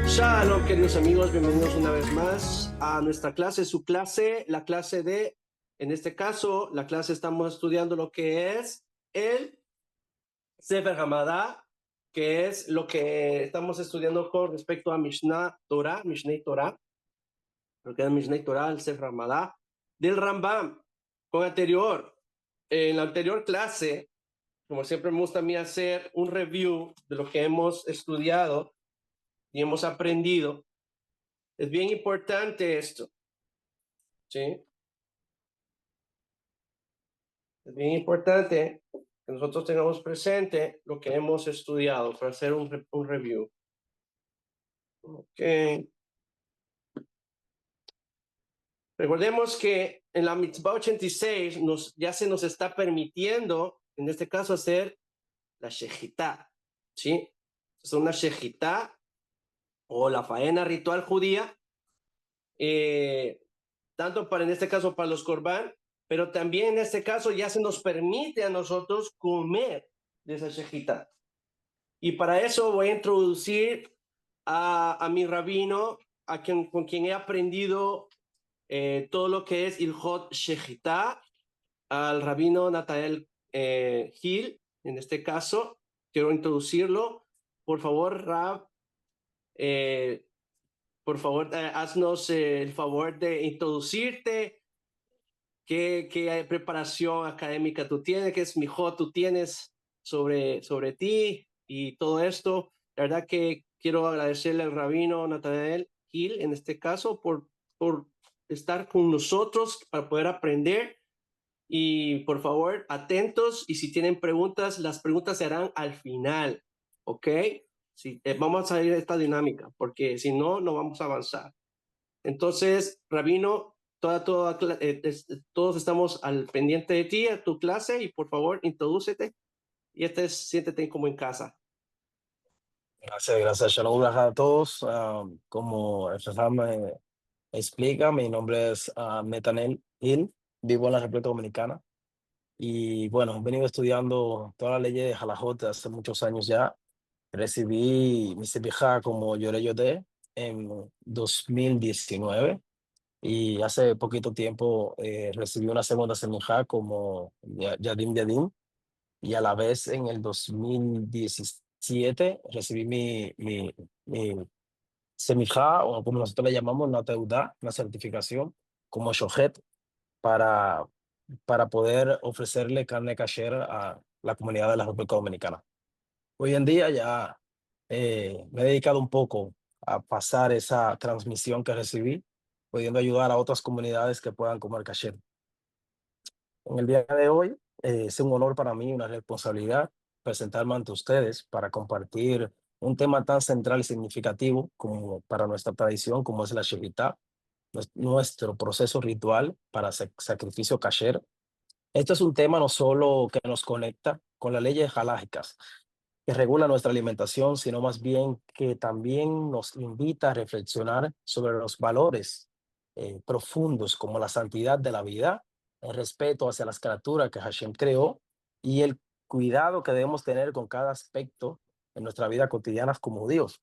Shalom, queridos amigos, bienvenidos una vez más a nuestra clase, su clase, la clase en este caso, la clase estamos estudiando lo que es el Sefer Hamadá, que es lo que estamos estudiando con respecto a Mishneh Torah, lo que es Mishneh Torah, el Sefer Hamadá, del Rambam, en la anterior clase, como siempre me gusta a mí hacer un review de lo que hemos estudiado y hemos aprendido. Es bien importante esto, ¿sí? Es bien importante que nosotros tengamos presente lo que hemos estudiado para hacer un review. Ok. Recordemos que en la Mitzvah 86 ya se nos está permitiendo, en este caso, hacer la shejitá, ¿sí? Es una shejitá o la faena ritual judía, tanto para, en este caso, para los corbán, pero también en este caso ya se nos permite a nosotros comer de esa shejitá. Y para eso voy a introducir a mi rabino, con quien he aprendido todo lo que es Ilhot Shechitá, al rabino Nathanael Gil, en este caso. Quiero introducirlo. Por favor, Rab, eh, por favor, haznos el favor de introducirte. ¿Qué preparación académica tú tienes? ¿Qué es mejor tú tienes sobre ti y todo esto? La verdad que quiero agradecerle al rabino Nathanael Gil, en este caso, por estar con nosotros para poder aprender. Y por favor, atentos, y si tienen preguntas, las preguntas se harán al final, ¿ok? Sí, vamos a salir de esta dinámica, porque si no, no vamos a avanzar. Entonces, Rabino, todos estamos al pendiente de ti, a tu clase, y por favor, introdúcete y siéntete como en casa. Gracias. Shalom a todos. Como el Shazam me explica, mi nombre es Netanel Gil, vivo en la República Dominicana y bueno, he venido estudiando toda la ley de Halajot hace muchos años ya. Recibí mi Sebijá como Yoreh Yodeh en 2019 y hace poquito tiempo recibí una segunda Semijá como Yadim Yadim, y a la vez en el 2017 recibí mi semijá, o como nosotros le llamamos, una teuda, una certificación como shohet para, para poder ofrecerle carne kasher a la comunidad de la República Dominicana. Hoy en día ya me he dedicado un poco a pasar esa transmisión que recibí, pudiendo ayudar a otras comunidades que puedan comer kasher. En el día de hoy es un honor para mí, una responsabilidad presentarme ante ustedes para compartir un tema tan central y significativo como para nuestra tradición, como es la Shevitá, nuestro proceso ritual para sacrificio kasher. Esto es un tema no solo que nos conecta con las leyes halágicas que regulan nuestra alimentación, sino más bien que también nos invita a reflexionar sobre los valores profundos como la santidad de la vida, el respeto hacia las criaturas que Hashem creó y el cuidado que debemos tener con cada aspecto en nuestra vida cotidiana como Dios.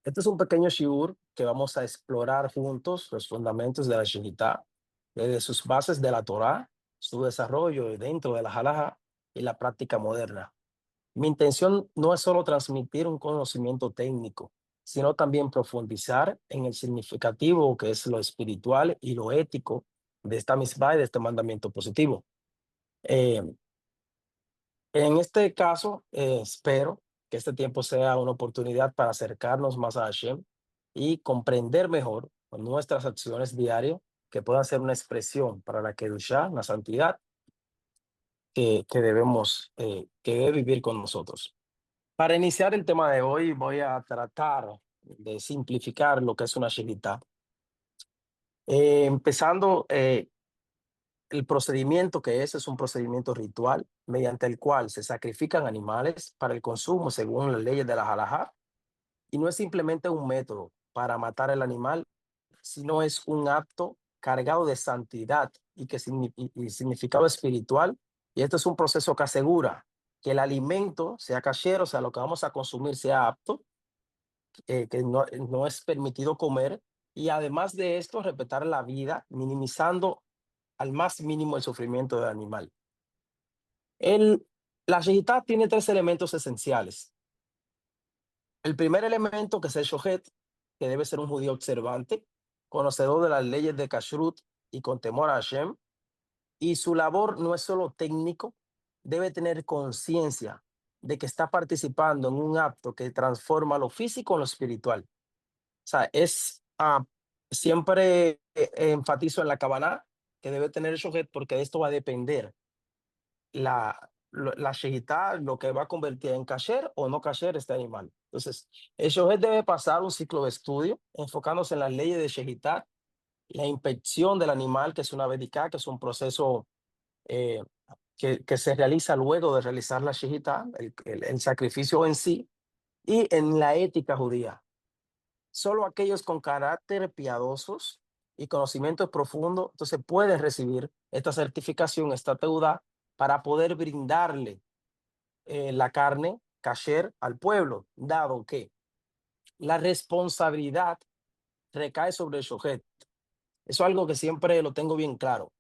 Este es un pequeño shiur que vamos a explorar juntos los fundamentos de la Shehitá, desde sus bases de la Torá, su desarrollo dentro de la halajá y la práctica moderna. Mi intención no es solo transmitir un conocimiento técnico, sino también profundizar en el significativo que es lo espiritual y lo ético de esta misbah y de este mandamiento positivo. Eh, en este caso, espero que este tiempo sea una oportunidad para acercarnos más a Hashem y comprender mejor nuestras acciones diarias que puedan ser una expresión para la Kedushá, la santidad que debemos, que debe vivir con nosotros. Para iniciar el tema de hoy, voy a tratar de simplificar lo que es una shevitá. Empezando, el procedimiento que es un procedimiento ritual mediante el cual se sacrifican animales para el consumo según las leyes de la halajá, y no es simplemente un método para matar el animal, sino es un acto cargado de santidad y significado espiritual, y esto es un proceso que asegura que el alimento sea kasher, o sea, lo que vamos a consumir sea apto, que no es permitido comer, y además de esto, respetar la vida, minimizando al más mínimo el sufrimiento del animal. El, la shejitá tiene tres elementos esenciales. El primer elemento, que es el shohet, que debe ser un judío observante, conocedor de las leyes de kashrut y con temor a Hashem, y su labor no es solo técnico, debe tener conciencia de que está participando en un acto que transforma lo físico en lo espiritual. O sea, siempre enfatizo en la Kabaná que debe tener el shohet, porque de esto va a depender la shejitá, lo que va a convertir en kasher o no kasher este animal. Entonces, el shohet debe pasar un ciclo de estudio enfocándose en las leyes de shejitá, la inspección del animal, que es una vedicá, que es un proceso eh, que se realiza luego de realizar la shejitá, el sacrificio en sí, y en la ética judía. Solo aquellos con carácter piadosos y conocimientos profundos, entonces pueden recibir esta certificación, esta teudá, para poder brindarle la carne kasher al pueblo, dado que la responsabilidad recae sobre el shohet. Eso es algo que siempre lo tengo bien claro.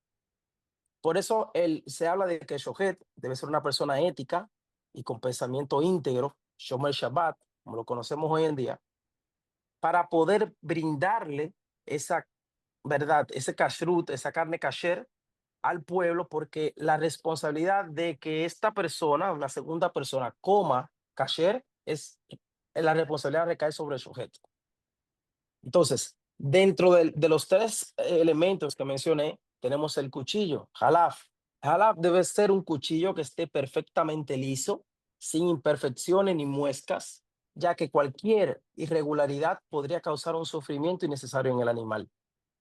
Por eso se habla de que el shohet debe ser una persona ética y con pensamiento íntegro, shomer Shabbat, como lo conocemos hoy en día, para poder brindarle esa verdad, ese kashrut, esa carne kasher al pueblo, porque la responsabilidad de que esta persona, una segunda persona, coma kasher, la responsabilidad recae sobre el sujeto. Entonces, dentro de los tres elementos que mencioné, tenemos el cuchillo, halaf. Halaf debe ser un cuchillo que esté perfectamente liso, sin imperfecciones ni muescas, ya que cualquier irregularidad podría causar un sufrimiento innecesario en el animal.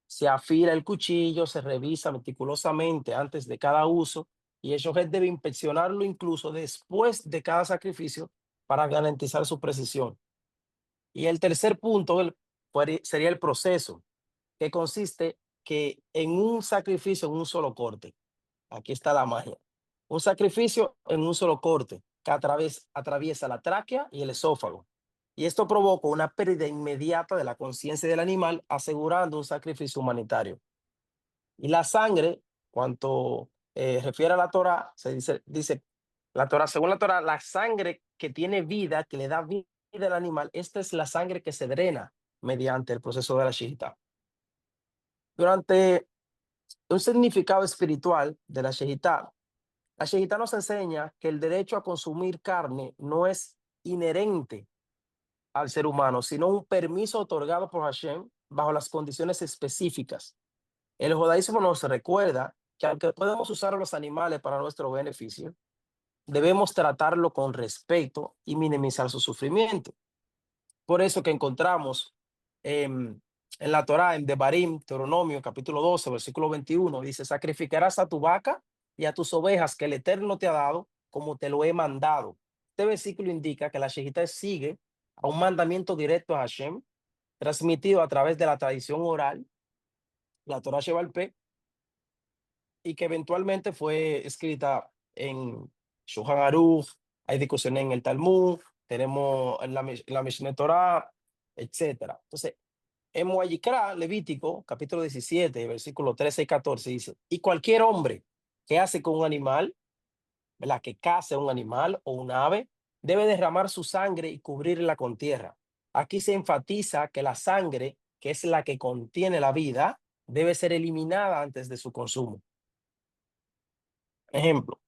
Se afila el cuchillo, se revisa meticulosamente antes de cada uso, y el shohet debe inspeccionarlo incluso después de cada sacrificio para garantizar su precisión. Y el tercer punto sería el proceso, que consiste que en un sacrificio, en un solo corte, aquí está la magia, un sacrificio en un solo corte que atraviesa la tráquea y el esófago. Y esto provoca una pérdida inmediata de la conciencia del animal, asegurando un sacrificio humanitario. Y la sangre, cuanto refiere a la Torá, dice la Torá, según la Torá, la sangre que tiene vida, que le da vida al animal, esta es la sangre que se drena mediante el proceso de la shejitá. Durante un significado espiritual de la shejitá nos enseña que el derecho a consumir carne no es inherente al ser humano, sino un permiso otorgado por Hashem bajo las condiciones específicas. El judaísmo nos recuerda que aunque podemos usar a los animales para nuestro beneficio, debemos tratarlo con respeto y minimizar su sufrimiento. Por eso que encontramos en la Torá, en Devarim, Deuteronomio, capítulo 12, versículo 21, dice: sacrificarás a tu vaca y a tus ovejas que el Eterno te ha dado, como te lo he mandado. Este versículo indica que la shejitá sigue a un mandamiento directo a Hashem, transmitido a través de la tradición oral, la Torá Shebal Peh, y que eventualmente fue escrita en Shulchan Aruch. Hay discusiones en el Talmud, tenemos en la Mishneh Torah, etcétera. Entonces, en Moayikra, Levítico, capítulo 17, versículos 13 y 14, dice: y cualquier hombre que hace con un animal, ¿verdad?, que case un animal o un ave, debe derramar su sangre y cubrirla con tierra. Aquí se enfatiza que la sangre, que es la que contiene la vida, debe ser eliminada antes de su consumo. Ejemplo,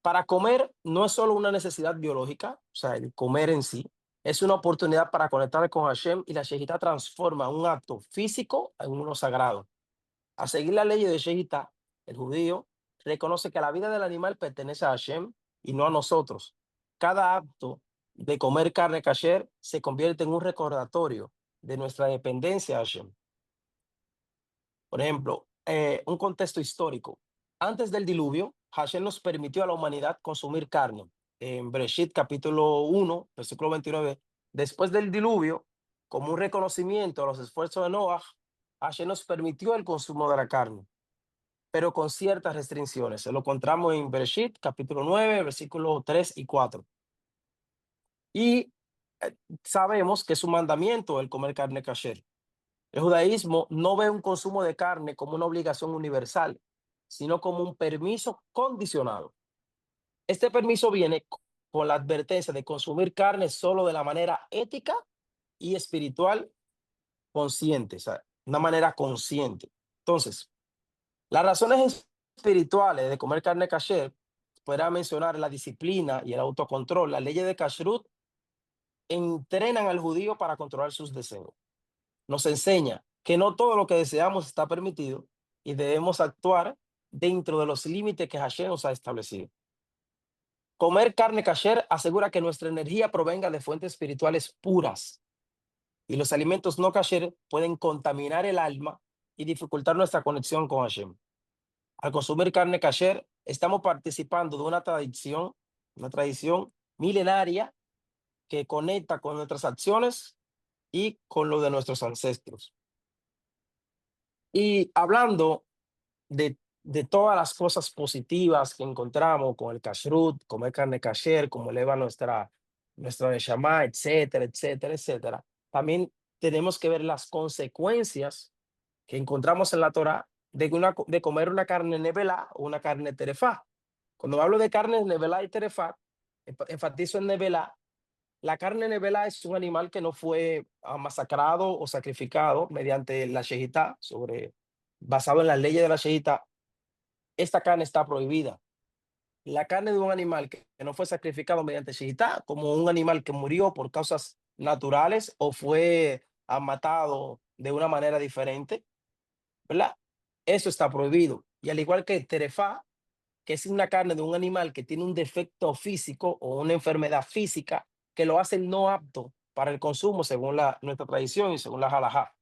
para comer no es solo una necesidad biológica, o sea, el comer en sí, es una oportunidad para conectar con Hashem, y la shejitá transforma un acto físico en uno sagrado. A seguir la ley de shejitá, el judío reconoce que la vida del animal pertenece a Hashem y no a nosotros. Cada acto de comer carne kasher se convierte en un recordatorio de nuestra dependencia a Hashem. Por ejemplo, un contexto histórico. Antes del diluvio, Hashem nos permitió a la humanidad consumir carne. En Bereshit, capítulo 1, versículo 29, después del diluvio, como un reconocimiento a los esfuerzos de Noah, Hashem nos permitió el consumo de la carne. pero con ciertas restricciones. Se lo encontramos en Bereshit, capítulo 9, versículos 3 y 4. Y sabemos que es un mandamiento el comer carne kasher. El judaísmo no ve un consumo de carne como una obligación universal, sino como un permiso condicionado. Este permiso viene con la advertencia de consumir carne solo de la manera ética y espiritual consciente, o sea, una manera consciente. Entonces, las razones espirituales de comer carne kasher, podrá mencionar la disciplina y el autocontrol. Las leyes de kashrut entrenan al judío para controlar sus deseos. Nos enseña que no todo lo que deseamos está permitido y debemos actuar dentro de los límites que Hashem nos ha establecido. Comer carne kasher asegura que nuestra energía provenga de fuentes espirituales puras y los alimentos no kasher pueden contaminar el alma y dificultar nuestra conexión con Hashem. Al consumir carne kasher, estamos participando de una tradición milenaria que conecta con nuestras acciones y con lo de nuestros ancestros. Y hablando de todas las cosas positivas que encontramos con el kashrut, comer carne kasher, como eleva nuestra neshama, etcétera, etcétera, etcétera, también tenemos que ver las consecuencias que encontramos en la Torá de comer una carne nevelá o una carne terefá. Cuando hablo de carne nevelá y terefá, enfatizo en nevelá. La carne nevelá es un animal que no fue masacrado o sacrificado mediante la shejitá, basado en las leyes de la shejitá. Esta carne está prohibida. La carne de un animal que no fue sacrificado mediante shejitá, como un animal que murió por causas naturales o fue matado de una manera diferente, ¿verdad? Eso está prohibido. Y al igual que terefá, que es una carne de un animal que tiene un defecto físico o una enfermedad física que lo hace no apto para el consumo según nuestra tradición y según la halajá.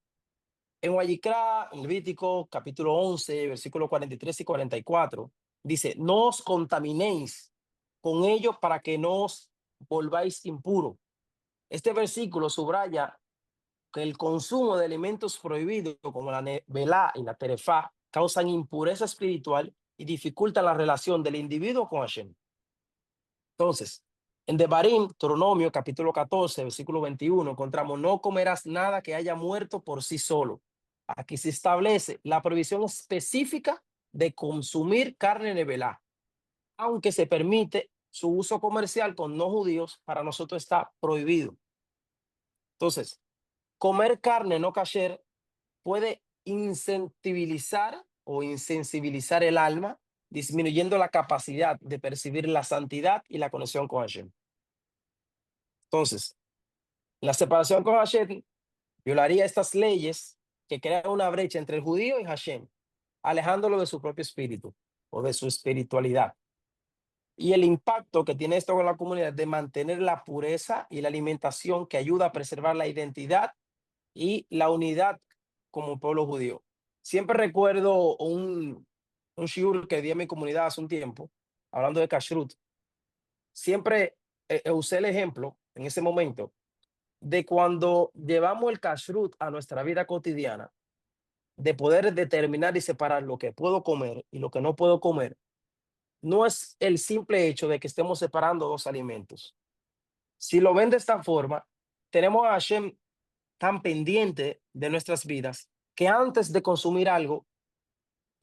En Wayikra, en Levítico, capítulo 11, versículos 43 y 44, dice, no os contaminéis con ello para que no os volváis impuros. Este versículo subraya que el consumo de alimentos prohibidos como la nevelá y la terefá causan impureza espiritual y dificultan la relación del individuo con Hashem. Entonces, en Devarim, Deuteronomio, capítulo 14, versículo 21, encontramos, no comerás nada que haya muerto por sí solo. Aquí se establece la prohibición específica de consumir carne nevelá, aunque se permite su uso comercial con no judíos, para nosotros está prohibido. Entonces, comer carne no kasher puede insensibilizar o insensibilizar el alma, disminuyendo la capacidad de percibir la santidad y la conexión con Hashem. Entonces, la separación con Hashem violaría estas leyes que crean una brecha entre el judío y Hashem, alejándolo de su propio espíritu o de su espiritualidad. Y el impacto que tiene esto con la comunidad de mantener la pureza y la alimentación que ayuda a preservar la identidad y la unidad como pueblo judío. Siempre recuerdo un shiur que di a mi comunidad hace un tiempo, hablando de kashrut. Siempre usé el ejemplo en ese momento de cuando llevamos el kashrut a nuestra vida cotidiana, de poder determinar y separar lo que puedo comer y lo que no puedo comer. No es el simple hecho de que estemos separando dos alimentos. Si lo ven de esta forma, tenemos a Hashem tan pendiente de nuestras vidas que antes de consumir algo,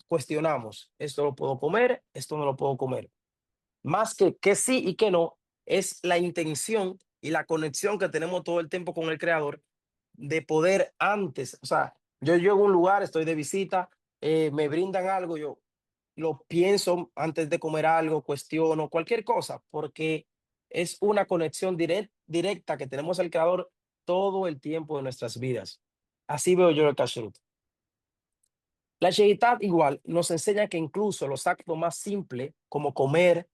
cuestionamos, esto lo puedo comer, esto no lo puedo comer. Más que sí y que no, es la intención y la conexión que tenemos todo el tiempo con el Creador de poder antes, o sea, yo llego a un lugar, estoy de visita, me brindan algo, yo lo pienso antes de comer algo, cuestiono cualquier cosa, porque es una conexión directa que tenemos al Creador todo el tiempo de nuestras vidas. Así veo yo el kashrut. La Sheitat igual nos enseña que incluso los actos más simples, como comer,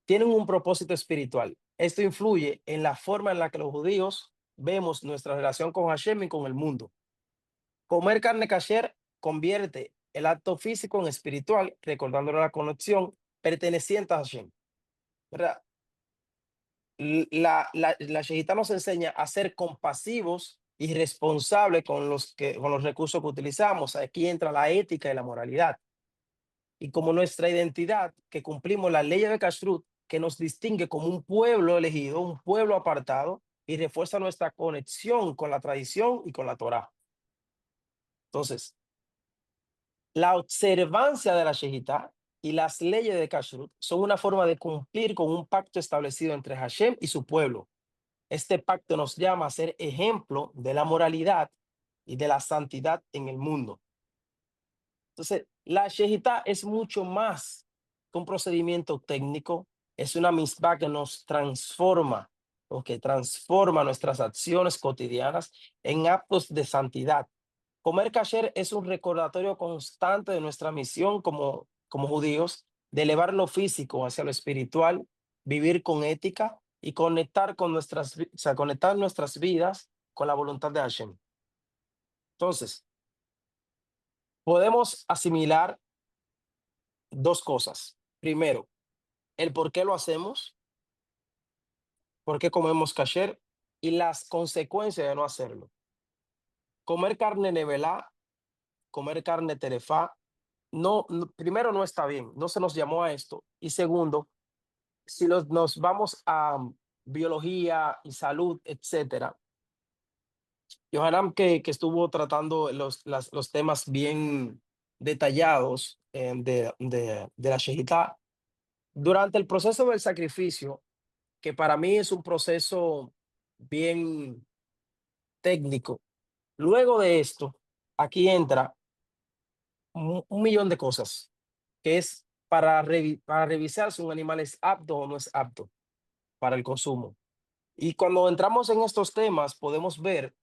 tienen un propósito espiritual. Esto influye en la forma en la que los judíos vemos nuestra relación con Hashem y con el mundo. Comer carne kasher convierte el acto físico en espiritual, recordándole la conexión perteneciente a Hashem, ¿verdad? La Shejitá nos enseña a ser compasivos y responsables con los recursos que utilizamos. Aquí entra la ética y la moralidad. y como nuestra identidad, que cumplimos la ley de Kashrut, que nos distingue como un pueblo elegido, un pueblo apartado, y refuerza nuestra conexión con la tradición y con la Torá. Entonces, la observancia de la Shejitá y las leyes de Kashrut son una forma de cumplir con un pacto establecido entre Hashem y su pueblo. Este pacto nos llama a ser ejemplo de la moralidad y de la santidad en el mundo. Entonces, la Shejitá es mucho más que un procedimiento técnico, es una misbah que nos transforma o que transforma nuestras acciones cotidianas en actos de santidad. Comer kasher es un recordatorio constante de nuestra misión como judíos, de elevar lo físico hacia lo espiritual, vivir con ética y conectar con o sea, conectar nuestras vidas con la voluntad de Hashem. Entonces, podemos asimilar dos cosas. Primero, el por qué lo hacemos, por qué comemos kasher y las consecuencias de no hacerlo. Comer carne nevelá, comer carne terefá, primero no está bien, no se nos llamó a esto. Y segundo, si nos vamos a biología y salud, etcétera, Yohanan que estuvo tratando los temas bien detallados de la Shejitá, durante el proceso del sacrificio, que para mí es un proceso bien técnico. Luego de esto, aquí entra un millón de cosas, que es para revisar si un animal es apto o no es apto para el consumo. Y cuando entramos en estos temas, podemos ver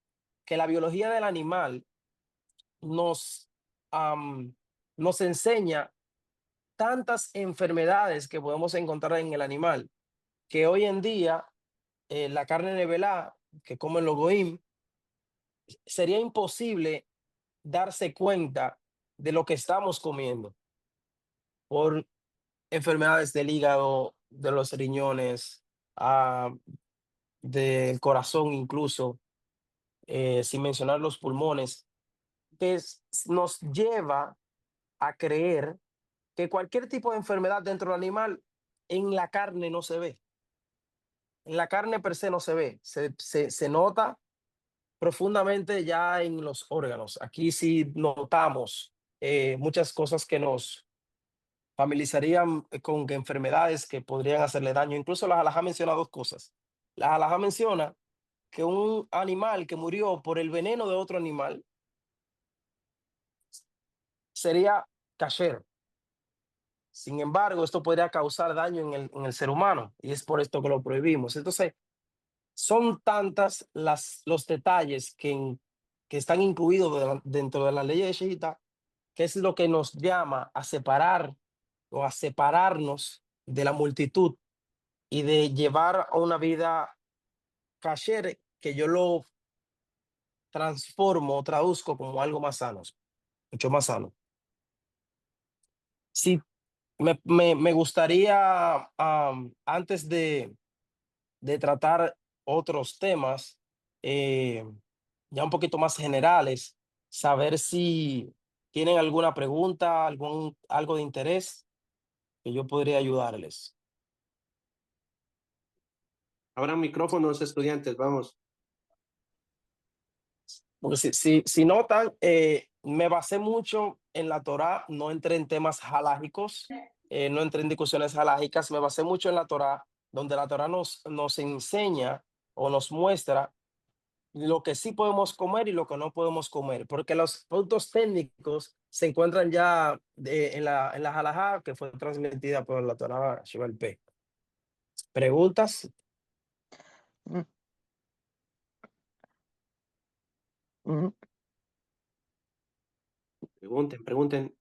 que la biología del animal nos, nos enseña tantas enfermedades que podemos encontrar en el animal, que hoy en día la carne de velá que comen los goim, sería imposible darse cuenta de lo que estamos comiendo por enfermedades del hígado, de los riñones, del corazón incluso, sin mencionar los pulmones, que nos lleva a creer que cualquier tipo de enfermedad dentro del animal en la carne no se ve. En la carne per se no se ve, se nota profundamente ya en los órganos. Aquí sí notamos muchas cosas que nos familiarizarían con enfermedades que podrían hacerle daño. Incluso la halajá menciona dos cosas. La halajá menciona que un animal que murió por el veneno de otro animal sería kasher. Sin embargo, esto podría causar daño en el ser humano y es por esto que lo prohibimos. Entonces, son tantas los detalles que están incluidos dentro de la ley de Shehita, que es lo que nos llama a separar o a separarnos de la multitud y de llevar a una vida kasher que yo lo transformo o traduzco como algo más sano, mucho más sano. Sí, me gustaría, antes de tratar otros temas, eh, ya un poquito más generales, saber si tienen alguna pregunta, algo de interés que yo podría ayudarles. Abran micrófonos, estudiantes, vamos. Porque si notan, me basé mucho en la Torá, no entré en temas halágicos, no entré en discusiones halágicas, me basé mucho en la Torá, donde la Torá nos enseña o nos muestra lo que sí podemos comer y lo que no podemos comer, porque los puntos técnicos se encuentran ya en la halajá que fue transmitida por la Torá Shebal P. ¿Preguntas? Mm, mm. Pregunten.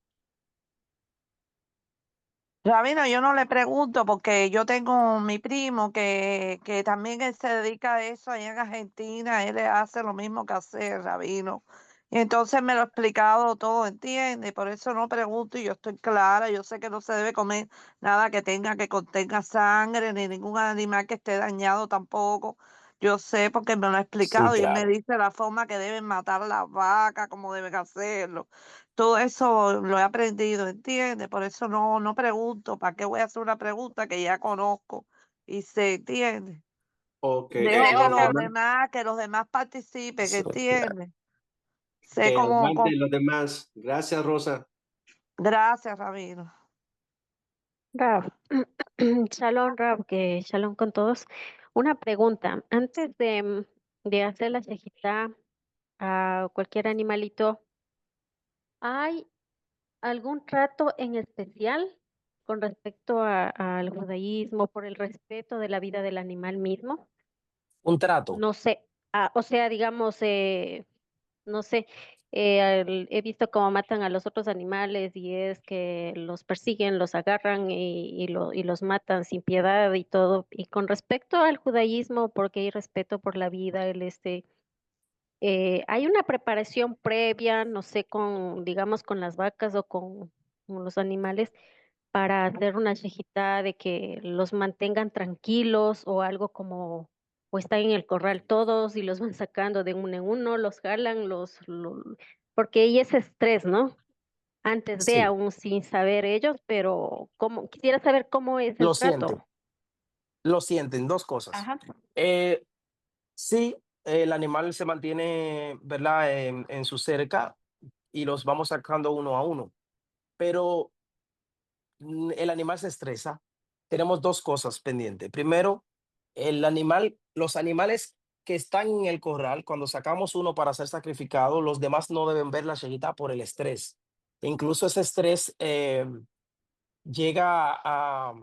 Rabino, yo no le pregunto porque yo tengo mi primo que también él se dedica a eso allá en Argentina, él hace lo mismo que hace Rabino. Y entonces me lo ha explicado todo, ¿entiende? Y por eso no pregunto y yo estoy clara, yo sé que no se debe comer nada que contenga sangre, ni ningún animal que esté dañado tampoco. Yo sé porque me lo ha Sí, explicado y él me claro. dice la forma que deben matar a las vacas, cómo deben hacerlo. Todo eso lo he aprendido, ¿entiendes? Por eso no pregunto. ¿Para qué voy a hacer una pregunta que ya conozco y sé, ¿entiendes? Ok, Dejo excelente. que los demás participen, Sí, claro. ¿entiendes? Sé Que cómo, aguante los demás. Gracias, Rosa. gracias, Rabino. Rab, Shalom, Rab, que Shalom con todos. Una pregunta, antes de hacer la shejitá a cualquier animalito, ¿hay algún trato en especial con respecto al judaísmo por el respeto de la vida del animal mismo? Un trato. No sé, o sea, digamos, no sé, he visto cómo matan a los otros animales y es que los persiguen, los agarran y los matan sin piedad y todo. Y con respecto al judaísmo, porque hay respeto por la vida, hay una preparación previa, no sé, digamos, con las vacas o con los animales para hacer una shejitá de que los mantengan tranquilos o algo como, o están en el corral todos y los van sacando de uno en uno, los jalan, porque ahí es estrés, ¿no? Antes de Sí, aún sin saber ellos, pero quisiera saber cómo es el lo trato. sienten. Lo sienten, dos cosas. Ajá. Eh, sí, el animal se mantiene, ¿verdad?, en su cerca y los vamos sacando uno a uno, pero el animal se estresa. Tenemos dos cosas pendientes. Primero, los animales que están en el corral, cuando sacamos uno para ser sacrificado, los demás no deben ver la shejitá por el estrés. Incluso ese estrés llega a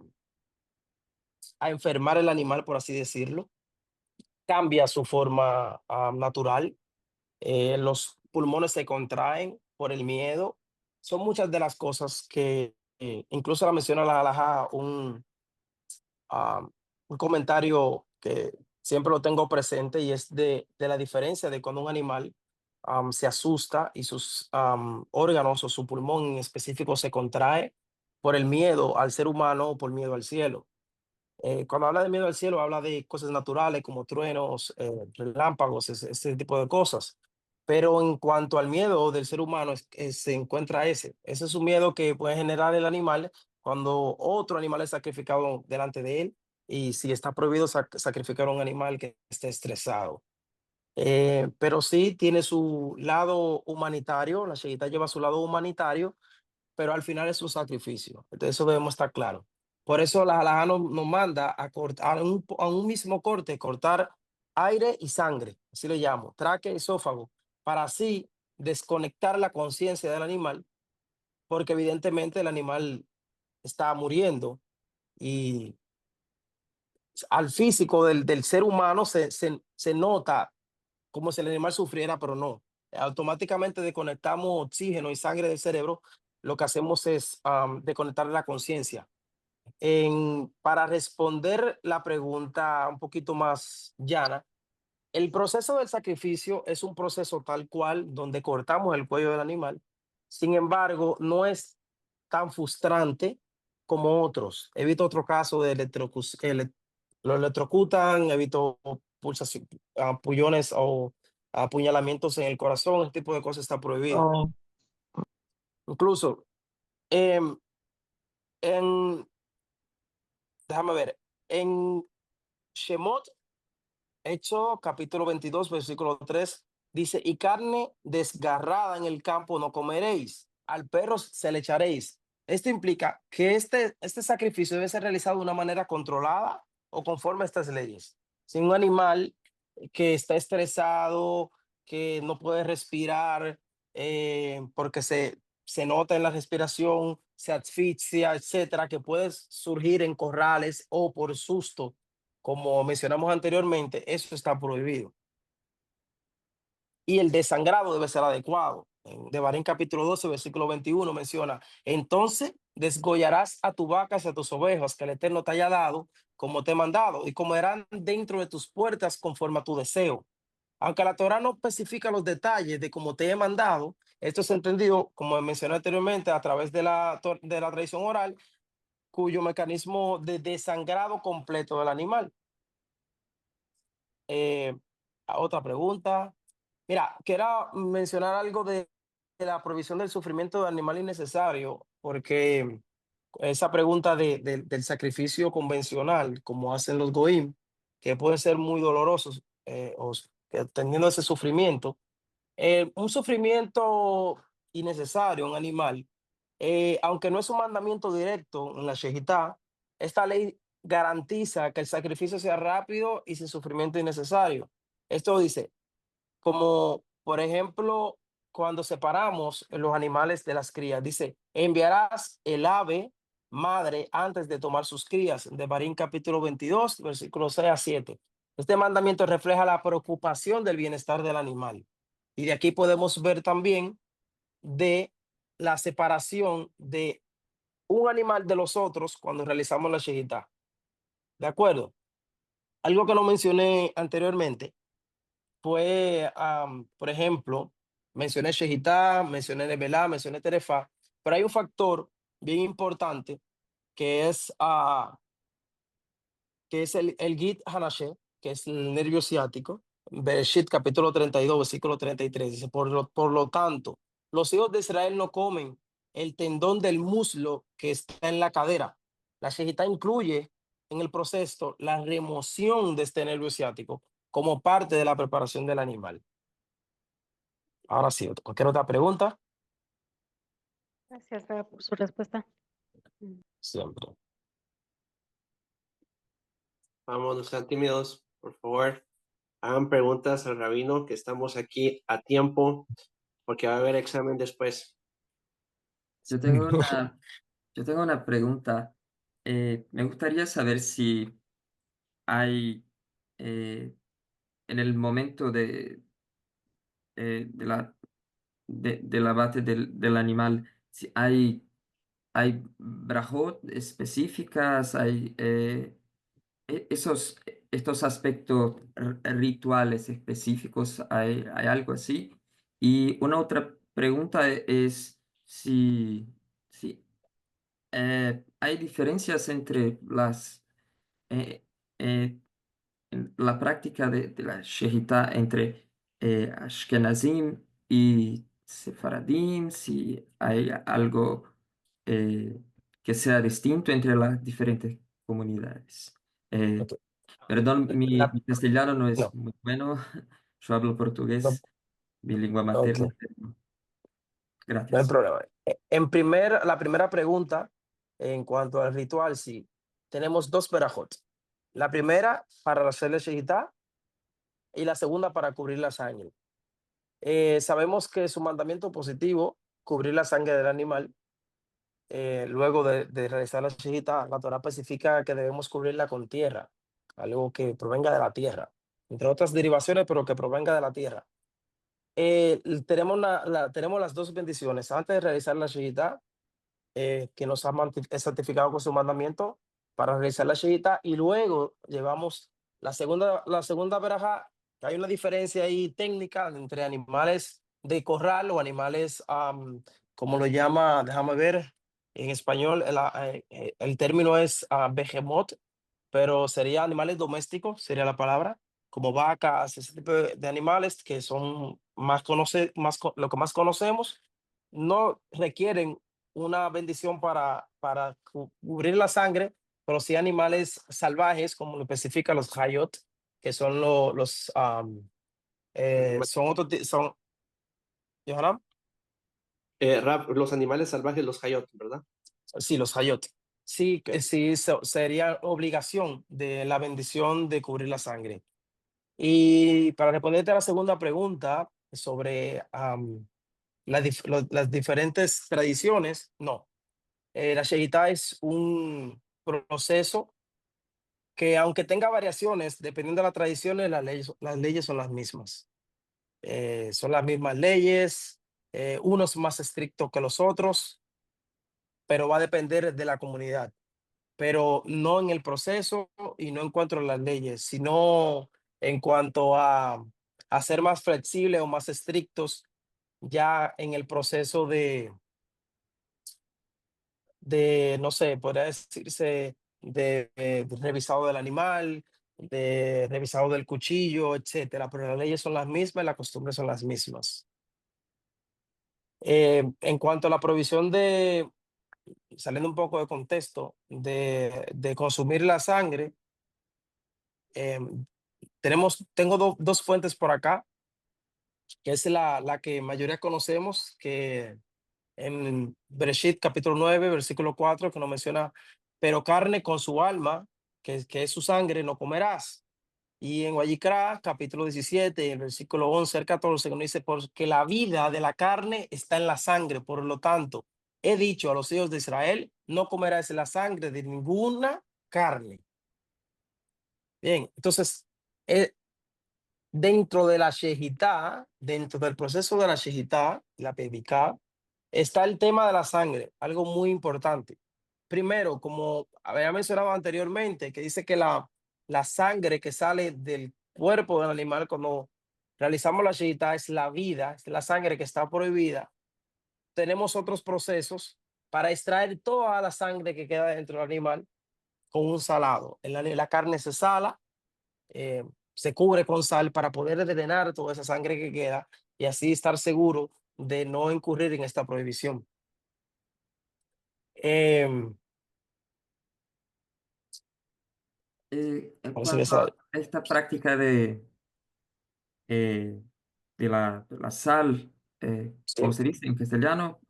enfermar el animal, por así decirlo, cambia su forma natural, los pulmones se contraen por el miedo. Son muchas de las cosas que incluso la menciona la halajá, un comentario que siempre lo tengo presente y es de la diferencia de cuando un animal se asusta y sus órganos o su pulmón en específico se contrae por el miedo al ser humano o por miedo al cielo. Cuando habla de miedo al cielo, habla de cosas naturales como truenos, relámpagos, ese tipo de cosas. Pero en cuanto al miedo del ser humano, se encuentra ese. Ese es un miedo que puede generar el animal cuando otro animal es sacrificado delante de él y si está prohibido sacrificar a un animal que esté estresado. Pero sí tiene su lado humanitario, la Shemitah lleva su lado humanitario, pero al final es un sacrificio. Entonces eso debemos estar claro. Por eso la halajá nos manda a cortar a un mismo corte, cortar aire y sangre, así le llamo, tráquea y esófago, para así desconectar la conciencia del animal, porque evidentemente el animal está muriendo y al físico del ser humano se nota como si el animal sufriera, pero no. Automáticamente desconectamos oxígeno y sangre del cerebro, lo que hacemos es desconectar la conciencia. Para responder la pregunta un poquito más llana, el proceso del sacrificio es un proceso tal cual donde cortamos el cuello del animal. Sin embargo, no es tan frustrante como otros. He visto otro caso de lo electrocutan, he visto pullones o apuñalamientos en el corazón, este tipo de cosas está prohibido. Oh. Incluso, em, en, déjame ver, en Shemot Hecho capítulo 22, versículo 3 dice, y carne desgarrada en el campo no comeréis, al perro se le echaréis. Esto implica que este sacrificio debe ser realizado de una manera controlada o conforme a estas leyes. Si un animal que está estresado, que no puede respirar porque se nota en la respiración, se asfixia, etcétera, que puede surgir en corrales o por susto como mencionamos anteriormente, eso está prohibido. Y el desangrado debe ser adecuado. En Devarim capítulo 12, versículo 21 menciona, entonces desgollarás a tu vacas y a tus ovejas que el Eterno te haya dado, como te he mandado, y comerán dentro de tus puertas conforme a tu deseo. Aunque la Torah no especifica los detalles de cómo te he mandado, esto es entendido, como mencioné anteriormente, a través de la tradición oral, cuyo mecanismo de desangrado completo del animal. Otra pregunta. Mira, quiero mencionar algo de la provisión del sufrimiento del animal innecesario, porque esa pregunta del sacrificio convencional, como hacen los goim, que puede ser muy dolorosos, teniendo ese sufrimiento, un sufrimiento innecesario, un animal, aunque no es un mandamiento directo en la Shejitá, esta ley garantiza que el sacrificio sea rápido y sin sufrimiento innecesario. Esto dice, como por ejemplo, cuando separamos los animales de las crías, dice, enviarás el ave madre antes de tomar sus crías, de Barín capítulo 22, versículos 6 a 7. Este mandamiento refleja la preocupación del bienestar del animal. Y de aquí podemos ver también de la separación de un animal de los otros cuando realizamos la shejitá. ¿De acuerdo? Algo que no mencioné anteriormente fue, por ejemplo, mencioné shejitá, mencioné nevelá, mencioné terefá, pero hay un factor bien importante que es, el Git Hanashe, que es el nervio ciático. Bereshit capítulo 32, versículo 33, dice, por lo tanto, los hijos de Israel no comen el tendón del muslo que está en la cadera. La shejitá incluye en el proceso la remoción de este nervio ciático como parte de la preparación del animal. Ahora sí, cualquier otra pregunta, Gracias, Rab, por su respuesta. siempre. Vamos, no sean tímidos, por favor. Hagan preguntas al rabino, que estamos aquí a tiempo, porque va a haber examen después. Yo tengo una, yo tengo una pregunta. Me gustaría saber si hay, en el momento de del abate del animal, si hay brajot específicas, hay estos aspectos rituales específicos, hay algo así. Y una otra pregunta es si hay diferencias entre eh, eh, la práctica de la shejitá entre Ashkenazim y Sefaradim, si hay algo eh, que sea distinto entre las diferentes comunidades. Eh, Ok. Perdón, mi castellano no es No, muy bueno, yo hablo no, portugués, mi lengua ok, materna. Pero no hay gracias. problema. La primera pregunta, en cuanto al ritual, sí, tenemos dos perajot. La primera para hacer la shejitá y la segunda para cubrir la sangre. Sabemos que es un mandamiento positivo cubrir la sangre del animal. Luego de realizar la shejitá, la Torah especifica que debemos cubrirla con tierra, algo que provenga de la tierra, entre otras derivaciones, pero que provenga de la tierra. Tenemos las dos bendiciones. Antes de realizar la shejitá, que nos ha santificado con su mandamiento para realizar la shejitá, y luego llevamos la segunda verajá, que hay una diferencia ahí técnica entre animales de corral o animales, como lo llama, déjame ver, en español, el término es behemoth, pero sería animales domésticos, sería la palabra, como vacas, ese tipo de animales que son lo que más conocemos, no requieren una bendición para cubrir la sangre, pero sí animales salvajes, como lo especifican los hayot, que son son son, ¿Yohanan? Rab, los animales salvajes, los hayot, ¿verdad? Sí, los hayot. Sí, sí, sería obligación de la bendición de cubrir la sangre. Y para responderte a la segunda pregunta sobre las diferentes tradiciones, no. La Shehitá es un proceso que, aunque tenga variaciones, dependiendo de las tradiciones, las leyes son las mismas. Son las mismas leyes, unos más estrictos que los otros, pero va a depender de la comunidad. Pero no en el proceso y no en cuanto a las leyes, sino en cuanto a ser más flexibles o más estrictos ya en el proceso no sé, podría decirse de revisado del animal, de revisado del cuchillo, etcétera, pero las leyes son las mismas y las costumbres son las mismas. En cuanto a la provisión de, saliendo un poco de contexto, de consumir la sangre, tengo dos fuentes por acá, que es la que mayoría conocemos, que en Bereshit capítulo 9, versículo 4, que nos menciona, pero carne con su alma, que es su sangre, no comerás. Y en Vayikra, capítulo 17, el versículo 11 al 14, que nos dice, porque la vida de la carne está en la sangre, por lo tanto, he dicho a los hijos de Israel, no comerás la sangre de ninguna carne. Bien, entonces, dentro de la shejitá, dentro del proceso de la shejitá, la pediká, está el tema de la sangre, algo muy importante. Primero, como había mencionado anteriormente, que dice que la sangre que sale del cuerpo del animal cuando realizamos la shejitá es la vida, es la sangre que está prohibida. Tenemos otros procesos para extraer toda la sangre que queda dentro del animal con un salado. La carne se sala, se cubre con sal para poder drenar toda esa sangre que queda y así estar seguro de no incurrir en esta prohibición. En Vamos a ver cuanto a esta práctica de la sal, ¿cómo se dice en castellano?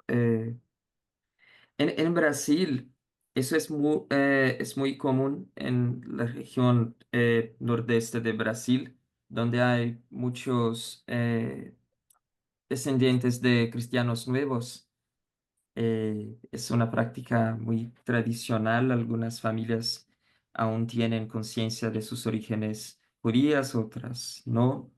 En Brasil, eso es muy común en la región nordeste de Brasil, donde hay muchos descendientes de cristianos nuevos. Es una práctica muy tradicional. Algunas familias aún tienen conciencia de sus orígenes judías, otras no.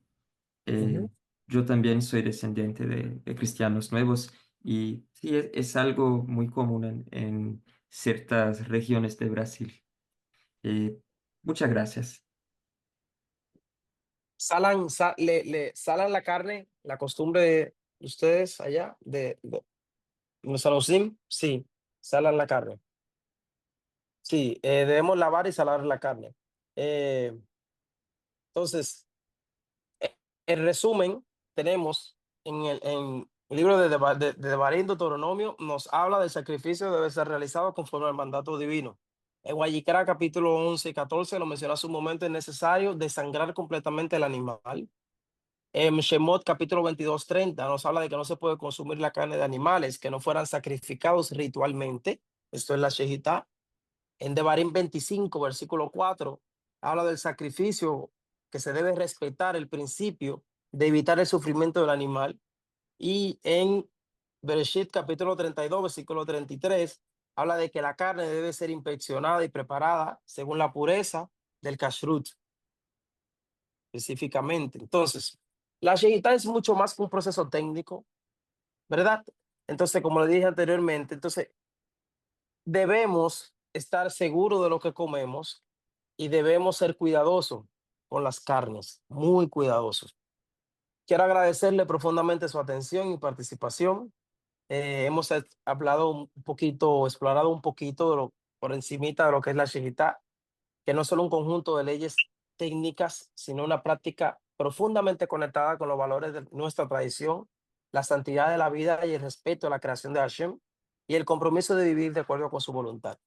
Ujú. Yo también soy descendiente de cristianos nuevos y sí, es algo muy común en ciertas regiones de Brasil. Eh, Muchas gracias. Salan la carne, la costumbre de ustedes allá, de los salusim, sí, salan la carne. Sí, debemos lavar y salar la carne. Entonces, en resumen, tenemos en el libro de Devarim, Deuteronomio, nos habla del sacrificio que debe ser realizado conforme al mandato divino. En Vayikra, capítulo 11 y 14, lo menciona hace un momento, es necesario desangrar completamente el animal. En Shemot, capítulo 22, 30, nos habla de que no se puede consumir la carne de animales que no fueran sacrificados ritualmente. Esto es la Shejitá. En Devarim 25, versículo 4, habla del sacrificio, que se debe respetar el principio de evitar el sufrimiento del animal. Y en Bereshit capítulo 32, versículo 33, habla de que la carne debe ser inspeccionada y preparada según la pureza del kashrut, específicamente. Entonces, la shejitá es mucho más que un proceso técnico, ¿verdad? Entonces, como le dije anteriormente, entonces debemos estar seguros de lo que comemos y debemos ser cuidadosos con las carnes, muy cuidadosos. Quiero agradecerle profundamente su atención y participación. Hemos hablado un poquito, explorado un poquito por encimita de lo que es la shejitá, que no es solo un conjunto de leyes técnicas, sino una práctica profundamente conectada con los valores de nuestra tradición, la santidad de la vida y el respeto a la creación de Hashem y el compromiso de vivir de acuerdo con su voluntad.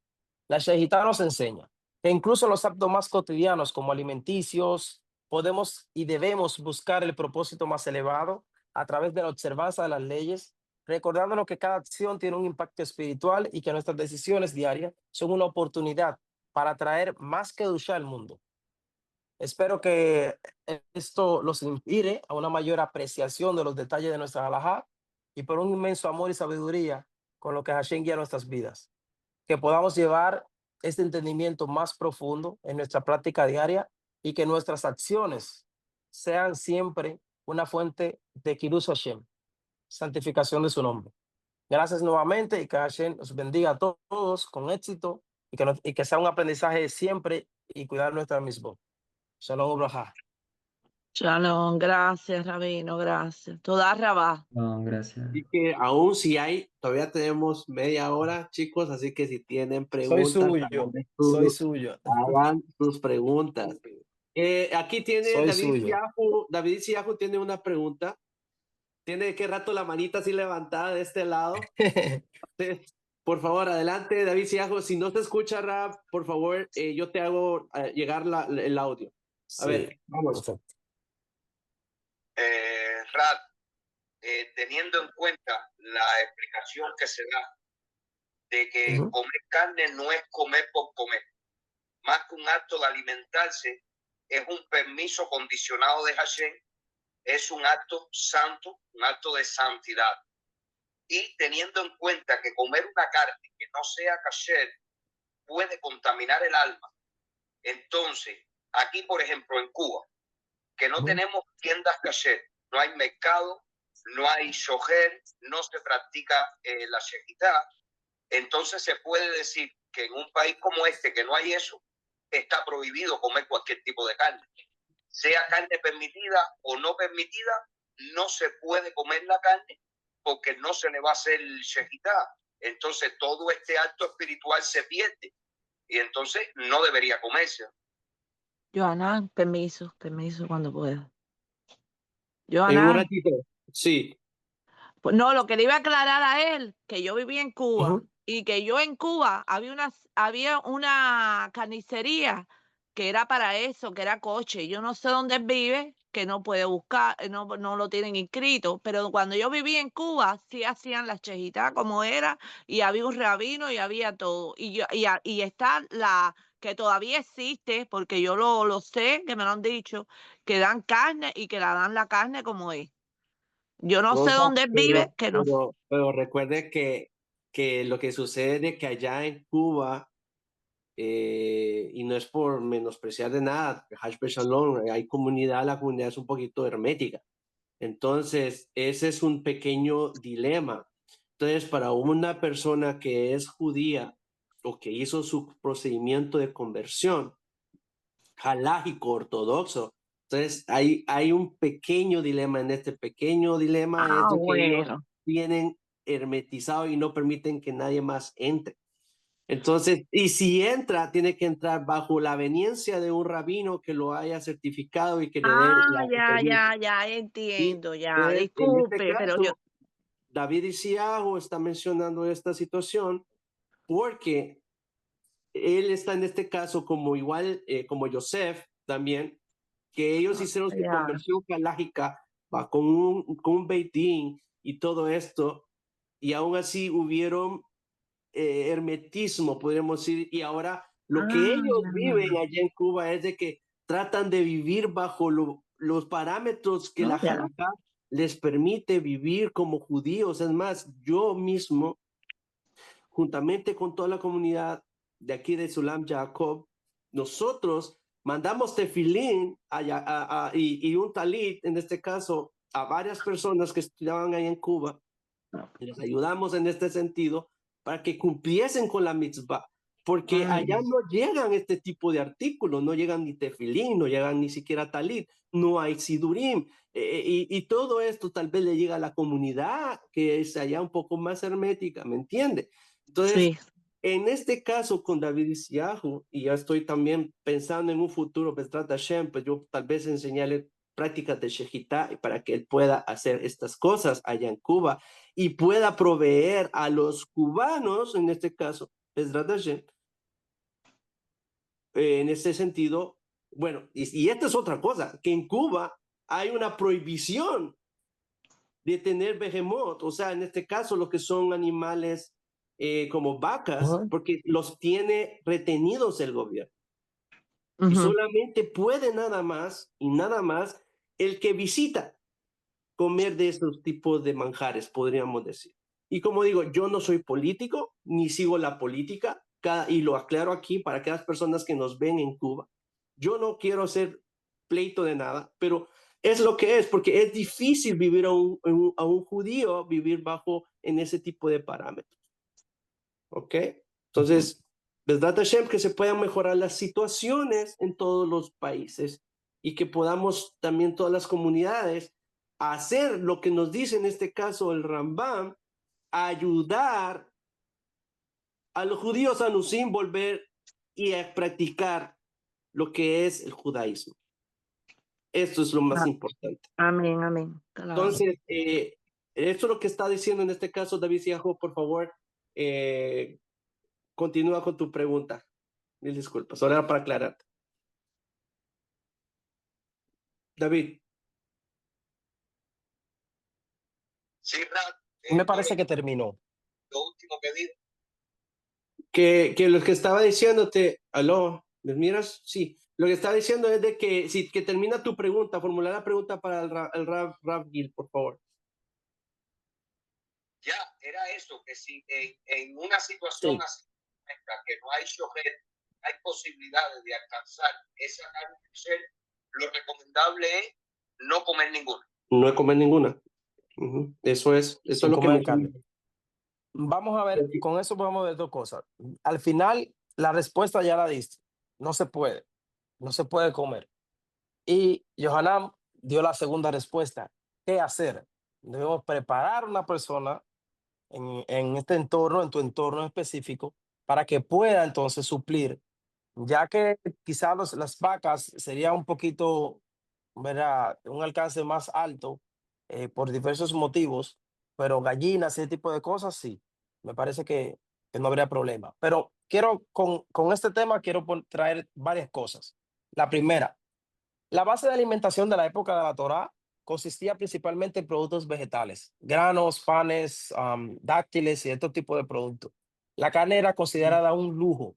La Shejitá nos enseña que incluso los actos más cotidianos como alimenticios podemos y debemos buscar el propósito más elevado a través de la observancia de las leyes, recordándonos que cada acción tiene un impacto espiritual y que nuestras decisiones diarias son una oportunidad para traer más Kedushá al mundo. Espero que esto los inspire a una mayor apreciación de los detalles de nuestra halajá y por un inmenso amor y sabiduría con lo que Hashem guía nuestras vidas. Que podamos llevar este entendimiento más profundo en nuestra práctica diaria y que nuestras acciones sean siempre una fuente de Kirush Hashem, santificación de su nombre. Gracias nuevamente y que Hashem nos bendiga a todos con éxito y que sea un aprendizaje siempre y cuidar nuestra misma. Shalom Ubrahá. Shalom, gracias, Rabino, gracias. Toda Rabá. No, gracias. Así que aún si hay, todavía tenemos media hora, chicos, así que si tienen Soy preguntas, suyo, soy suyo. hagan sus preguntas. Aquí tiene Soy David suyo. Siahu. David Siahu tiene una pregunta. Tiene que rato la manita así levantada de este lado. Sí. Por favor, adelante, David Siajo. Si no te escucha, Rap, por favor, yo te hago llegar el audio. A Sí, ver, vamos. perfecto. Rap, teniendo en cuenta la explicación que se da de que Ujú. comer carne no es comer por comer, más que un acto de alimentarse, es un permiso condicionado de Hashem, es un acto santo, un acto de santidad. Y teniendo en cuenta que comer una carne que no sea kasher puede contaminar el alma, entonces, aquí, por ejemplo, en Cuba, que no Ujú. tenemos tiendas kasher, no hay mercado, no hay shoher, no se practica la shejitá, entonces se puede decir que en un país como este, que no hay eso, está prohibido comer cualquier tipo de carne. Sea carne permitida o no permitida, no se puede comer la carne porque no se le va a hacer el shejitá. Entonces todo este acto espiritual se pierde y entonces no debería comerse. Johanna, permiso cuando pueda. En un Johanna, ratito. Sí. pues no, lo que le iba a aclarar a él, que yo vivía en Cuba Ujú. y que yo en Cuba había una carnicería que era para eso, que era coche. Yo no sé dónde él vive, que no puede buscar, no lo tienen inscrito, pero cuando yo vivía en Cuba sí hacían las chejitas como era y había un rabino y había todo. Y está la que todavía existe, porque yo lo sé, que me lo han dicho, que dan carne y que la dan la carne como es. Yo no sé Rosa, dónde él vive, que no. pero recuerde que lo que sucede es que allá en Cuba, y no es por menospreciar de nada, Hashbe Shalom, hay comunidad, la comunidad es un poquito hermética. Entonces, ese es un pequeño dilema. Entonces, para una persona que es judía o que hizo su procedimiento de conversión, halágico, ortodoxo, entonces hay un pequeño dilema. En este pequeño dilema es Ah, de que ellos bueno. tienen hermetizado y no permiten que nadie más entre. Entonces, y si entra, tiene que entrar bajo la veniencia de un rabino que lo haya certificado y que le dé Ah, el permiso. ya Y entiendo, ya. entonces, en este Disculpe, pero yo. caso, David Isiago está mencionando esta situación porque él está en este caso como igual, como Yosef también, que ellos hicieron su Ya. conversión halágica con un Beit Din y todo esto, y aún así hubieron hermetismo, podríamos decir, y ahora lo que Ah, ellos viven ya. allá en Cuba es de que tratan de vivir bajo los parámetros que la No, ya. halajá les permite vivir como judíos. Es más, yo mismo, juntamente con toda la comunidad de aquí de Sulam Jacob, nosotros mandamos tefilín y un talit, en este caso, a varias personas que estudiaban ahí en Cuba, y les ayudamos en este sentido para que cumpliesen con la mitzvah, porque allá no llegan este tipo de artículos, no llegan ni tefilín, no llegan ni siquiera talit, no hay sidurim, y todo esto tal vez le llega a la comunidad que es allá un poco más hermética, ¿me entiende? Entonces, Sí. en este caso con David Isiahu, y ya estoy también pensando en un futuro, Bezrat Hashem, pues yo tal vez enseñarle prácticas de Shejitá para que él pueda hacer estas cosas allá en Cuba y pueda proveer a los cubanos, en este caso, Bezrat Hashem, en este sentido, bueno, y esta es otra cosa, que en Cuba hay una prohibición de tener behemoth, o sea, en este caso lo que son animales como vacas, Ujú. porque los tiene retenidos el gobierno. Y Ujú. solamente puede nada más y nada más el que visita comer de esos tipos de manjares, podríamos decir. Y como digo, yo no soy político, ni sigo la política, y lo aclaro aquí para aquellas personas que nos ven en Cuba. Yo no quiero hacer pleito de nada, pero es lo que es, porque es difícil vivir a un judío, vivir bajo en ese tipo de parámetros. ¿Ok? Entonces, ¿verdad, Hashem? Que se puedan mejorar las situaciones en todos los países y que podamos también todas las comunidades hacer lo que nos dice en este caso el Rambam, ayudar a los judíos a Nusim volver y a practicar lo que es el judaísmo. Esto es lo más Ah, importante. amén, amén. Claro. Entonces, esto es lo que está diciendo en este caso David Siajo. Por favor, continúa con tu pregunta. Mil disculpas. Ahora era para aclarar. David, Sí, Rab, Me parece que terminó. lo último que digo. que lo que estaba diciéndote, aló, ¿me miras? Sí, lo que estaba diciendo es de que si que termina tu pregunta, formular la pregunta para el Rab Gil, por favor. Ya, era eso, que si en una situación Sí. así, que no hay shohet, hay posibilidades de alcanzar esa carne kosher, lo recomendable es no comer ninguna. No he comer ninguna. Eso es Sin lo que comer me... carne. Vamos a ver, con eso vamos a ver dos cosas. Al final, la respuesta ya la diste. No se puede. No se puede comer. Y Yohanan dio la segunda respuesta. ¿Qué hacer? Debemos preparar a una persona en este entorno, en tu entorno específico, para que pueda entonces suplir, ya que quizás las vacas sería un poquito, ¿verdad? Un alcance más alto por diversos motivos, pero gallinas, ese tipo de cosas, sí, me parece que no habría problema. Pero quiero, con este tema, quiero traer varias cosas. La primera, la base de alimentación de la época de la Torá consistía principalmente en productos vegetales, granos, panes, dáctiles y este tipo de productos. La carne era considerada un lujo,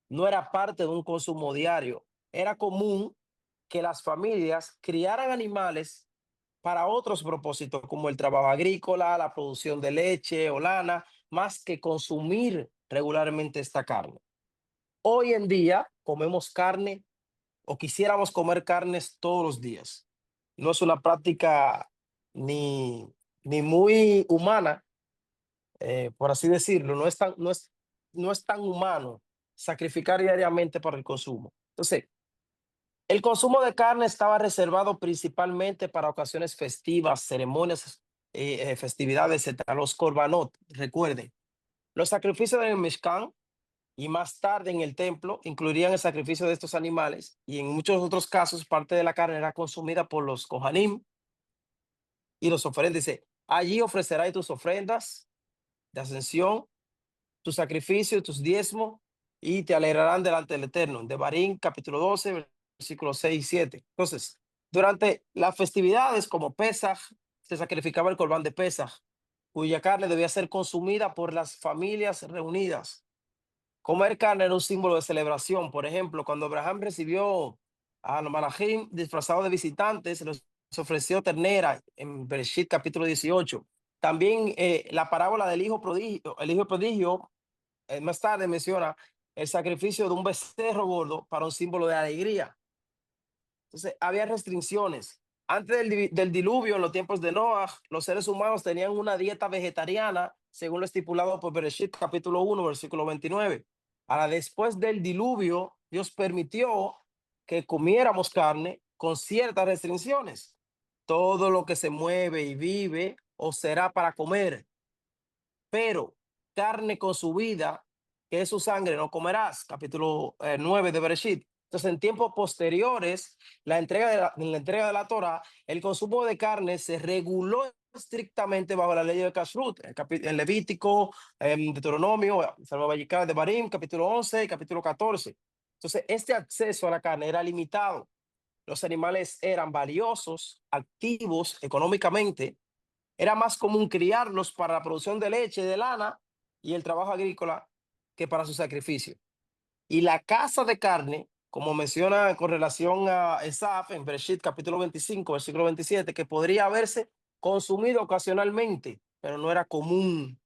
no era parte de un consumo diario. Era común que las familias criaran animales para otros propósitos, como el trabajo agrícola, la producción de leche o lana, más que consumir regularmente esta carne. Hoy en día comemos carne o quisiéramos comer carnes todos los días. No es una práctica ni, ni muy humana, por así decirlo. No es tan humano sacrificar diariamente para el consumo. Entonces, el consumo de carne estaba reservado principalmente para ocasiones festivas, ceremonias, festividades, etc. Los korbanot, recuerden, los sacrificios del Mishkan y más tarde en el templo incluirían el sacrificio de estos animales y en muchos otros casos parte de la carne era consumida por los Kohanim y los ofrendas. Dice, allí ofrecerás tus ofrendas de ascensión, tu sacrificio, tus diezmos y te alegrarán delante del Eterno. De Barín, capítulo 12, versículos 6 y 7. Entonces, durante las festividades como Pesaj, se sacrificaba el corbán de Pesaj, cuya carne debía ser consumida por las familias reunidas. Comer carne era un símbolo de celebración. Por ejemplo, cuando Abraham recibió a los malachim disfrazados de visitantes, les ofreció ternera en Bereshit capítulo 18. También la parábola del hijo prodigio, el hijo prodigio, más tarde menciona el sacrificio de un becerro gordo para un símbolo de alegría. Entonces, había restricciones. Antes del diluvio, en los tiempos de Noah, los seres humanos tenían una dieta vegetariana, según lo estipulado por Bereshit, capítulo 1, versículo 29. Ahora, después del diluvio, Dios permitió que comiéramos carne con ciertas restricciones. Todo lo que se mueve y vive os será para comer, pero carne con su vida, que es su sangre, no comerás. Capítulo 9 de Bereshit. Entonces, en tiempos posteriores, en la entrega de la Torah, el consumo de carne se reguló estrictamente bajo la ley del Kashrut, en Levítico, en Deuteronomio, de Barim, capítulo 11 y capítulo 14. Entonces, este acceso a la carne era limitado. Los animales eran valiosos, activos económicamente. Era más común criarlos para la producción de leche, de lana y el trabajo agrícola que para su sacrificio. Y la caza de carne, como menciona con relación a Esaf en Bereshit capítulo 25, versículo 27, que podría haberse consumido ocasionalmente, pero no era común.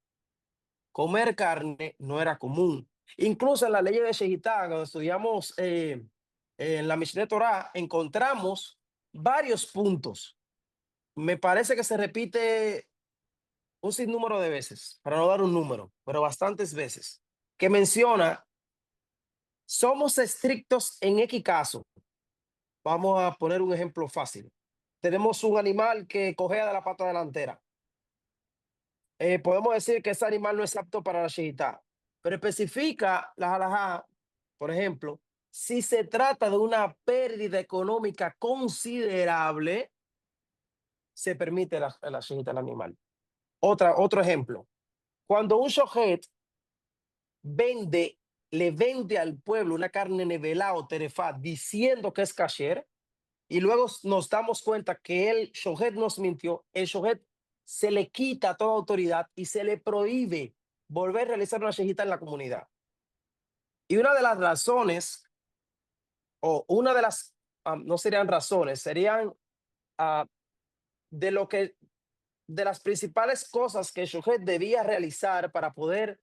Comer carne no era común. Incluso en la ley de Shehitá, cuando estudiamos en la Mishneh Torah, encontramos varios puntos. Me parece que se repite un sinnúmero de veces, para no dar un número, pero bastantes veces, que menciona, somos estrictos en X caso. Vamos a poner un ejemplo fácil. Tenemos un animal que cojea de la pata delantera. Podemos decir que ese animal no es apto para la shehitá, pero especifica la halajá, por ejemplo, Si se trata de una pérdida económica considerable, se permite la shejita del animal. Otro ejemplo. Cuando un shohet le vende al pueblo una carne nevelá o terefá diciendo que es kasher, y luego nos damos cuenta que el shohet nos mintió, el shohet se le quita toda autoridad y se le prohíbe volver a realizar una shejita en la comunidad. Y una de las razones, o una de las, no serían razones, serían de las principales cosas que el shohet debía realizar para poder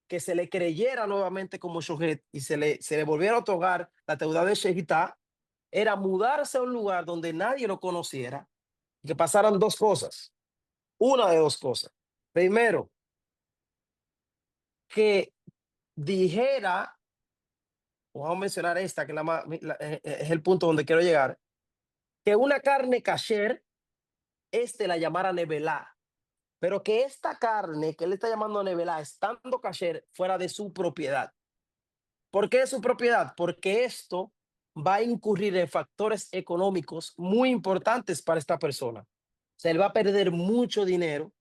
que se le creyera nuevamente como shohet y se le volviera a otorgar la teudá de shejitá, era mudarse a un lugar donde nadie lo conociera y que pasaran dos cosas. Una de dos cosas. Primero, que dijera, vamos a mencionar esta, que es el punto donde quiero llegar, que una carne kasher, la llamara nevelá, pero que esta carne que él está llamando nevelá, estando kasher, fuera de su propiedad. ¿Por qué de su propiedad? Porque esto va a incurrir en factores económicos muy importantes para esta persona. O sea, él va a perder mucho dinero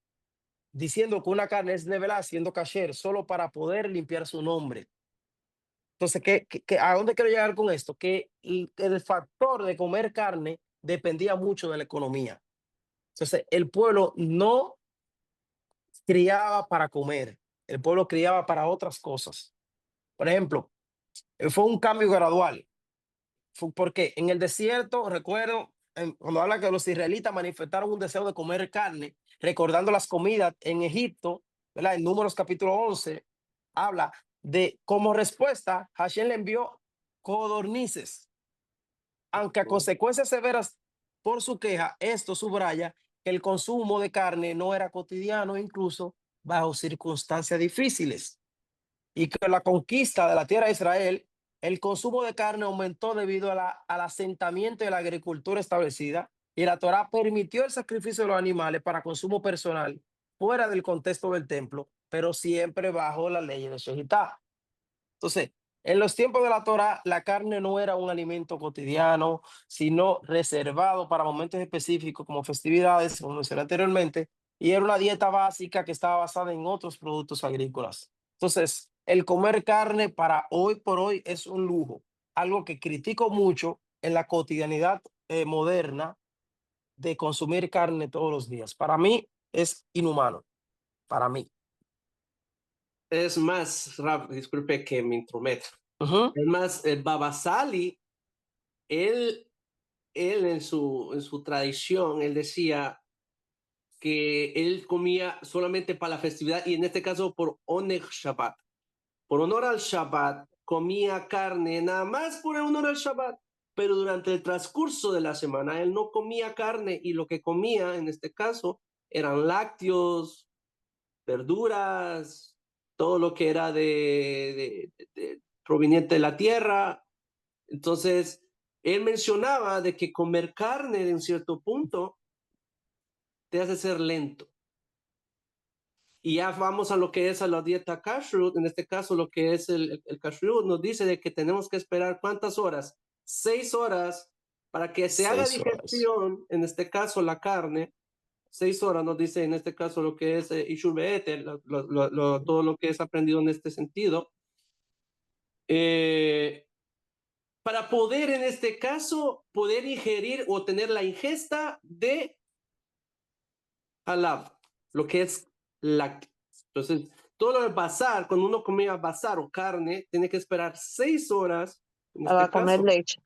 diciendo que una carne es nevelá, siendo kasher, solo para poder limpiar su nombre. Entonces, ¿a dónde quiero llegar con esto? Que el factor de comer carne dependía mucho de la economía. Entonces, el pueblo no criaba para comer, el pueblo criaba para otras cosas. Por ejemplo, fue un cambio gradual. Porque en el desierto, recuerdo, cuando habla que los israelitas manifestaron un deseo de comer carne, recordando las comidas en Egipto, ¿verdad? En Números capítulo 11, habla de como respuesta, Hashem le envió codornices. Aunque a consecuencias severas por su queja, esto subraya que el consumo de carne no era cotidiano, incluso bajo circunstancias difíciles. Y que la conquista de la tierra de Israel, el consumo de carne aumentó debido al asentamiento de la agricultura establecida, y la Torá permitió el sacrificio de los animales para consumo personal fuera del contexto del templo, pero siempre bajo la ley de Shejitá. Entonces, en los tiempos de la Torá, la carne no era un alimento cotidiano, sino reservado para momentos específicos como festividades, como mencioné anteriormente, y era una dieta básica que estaba basada en otros productos agrícolas. Entonces, el comer carne para hoy por hoy es un lujo, algo que critico mucho en la cotidianidad moderna de consumir carne todos los días. Para mí es inhumano, para mí. Es más, Rab, disculpe que me intrometo. Es más, el Baba Sali, él en su tradición, él decía que él comía solamente para la festividad y en este caso por Oneg Shabbat. Por honor al Shabbat, comía carne nada más por honor al Shabbat, pero durante el transcurso de la semana él no comía carne y lo que comía en este caso eran lácteos, verduras, todo lo que era proveniente de la tierra. Entonces, él mencionaba de que comer carne en cierto punto te hace ser lento. Y ya vamos a lo que es a la dieta kashrut, en este caso lo que es el kashrut, nos dice de que tenemos que esperar ¿cuántas horas? 6 horas para que se haga digestión, en este caso la carne. 6 horas nos dice en este caso lo que es Ishur Be'eter, todo lo que es aprendido en este sentido. Para poder en este caso, poder ingerir o tener la ingesta de halab, lo que es lácteo. Entonces, todo lo de bazar, cuando uno comía bazar o carne, tiene que esperar 6 horas Para comer leche.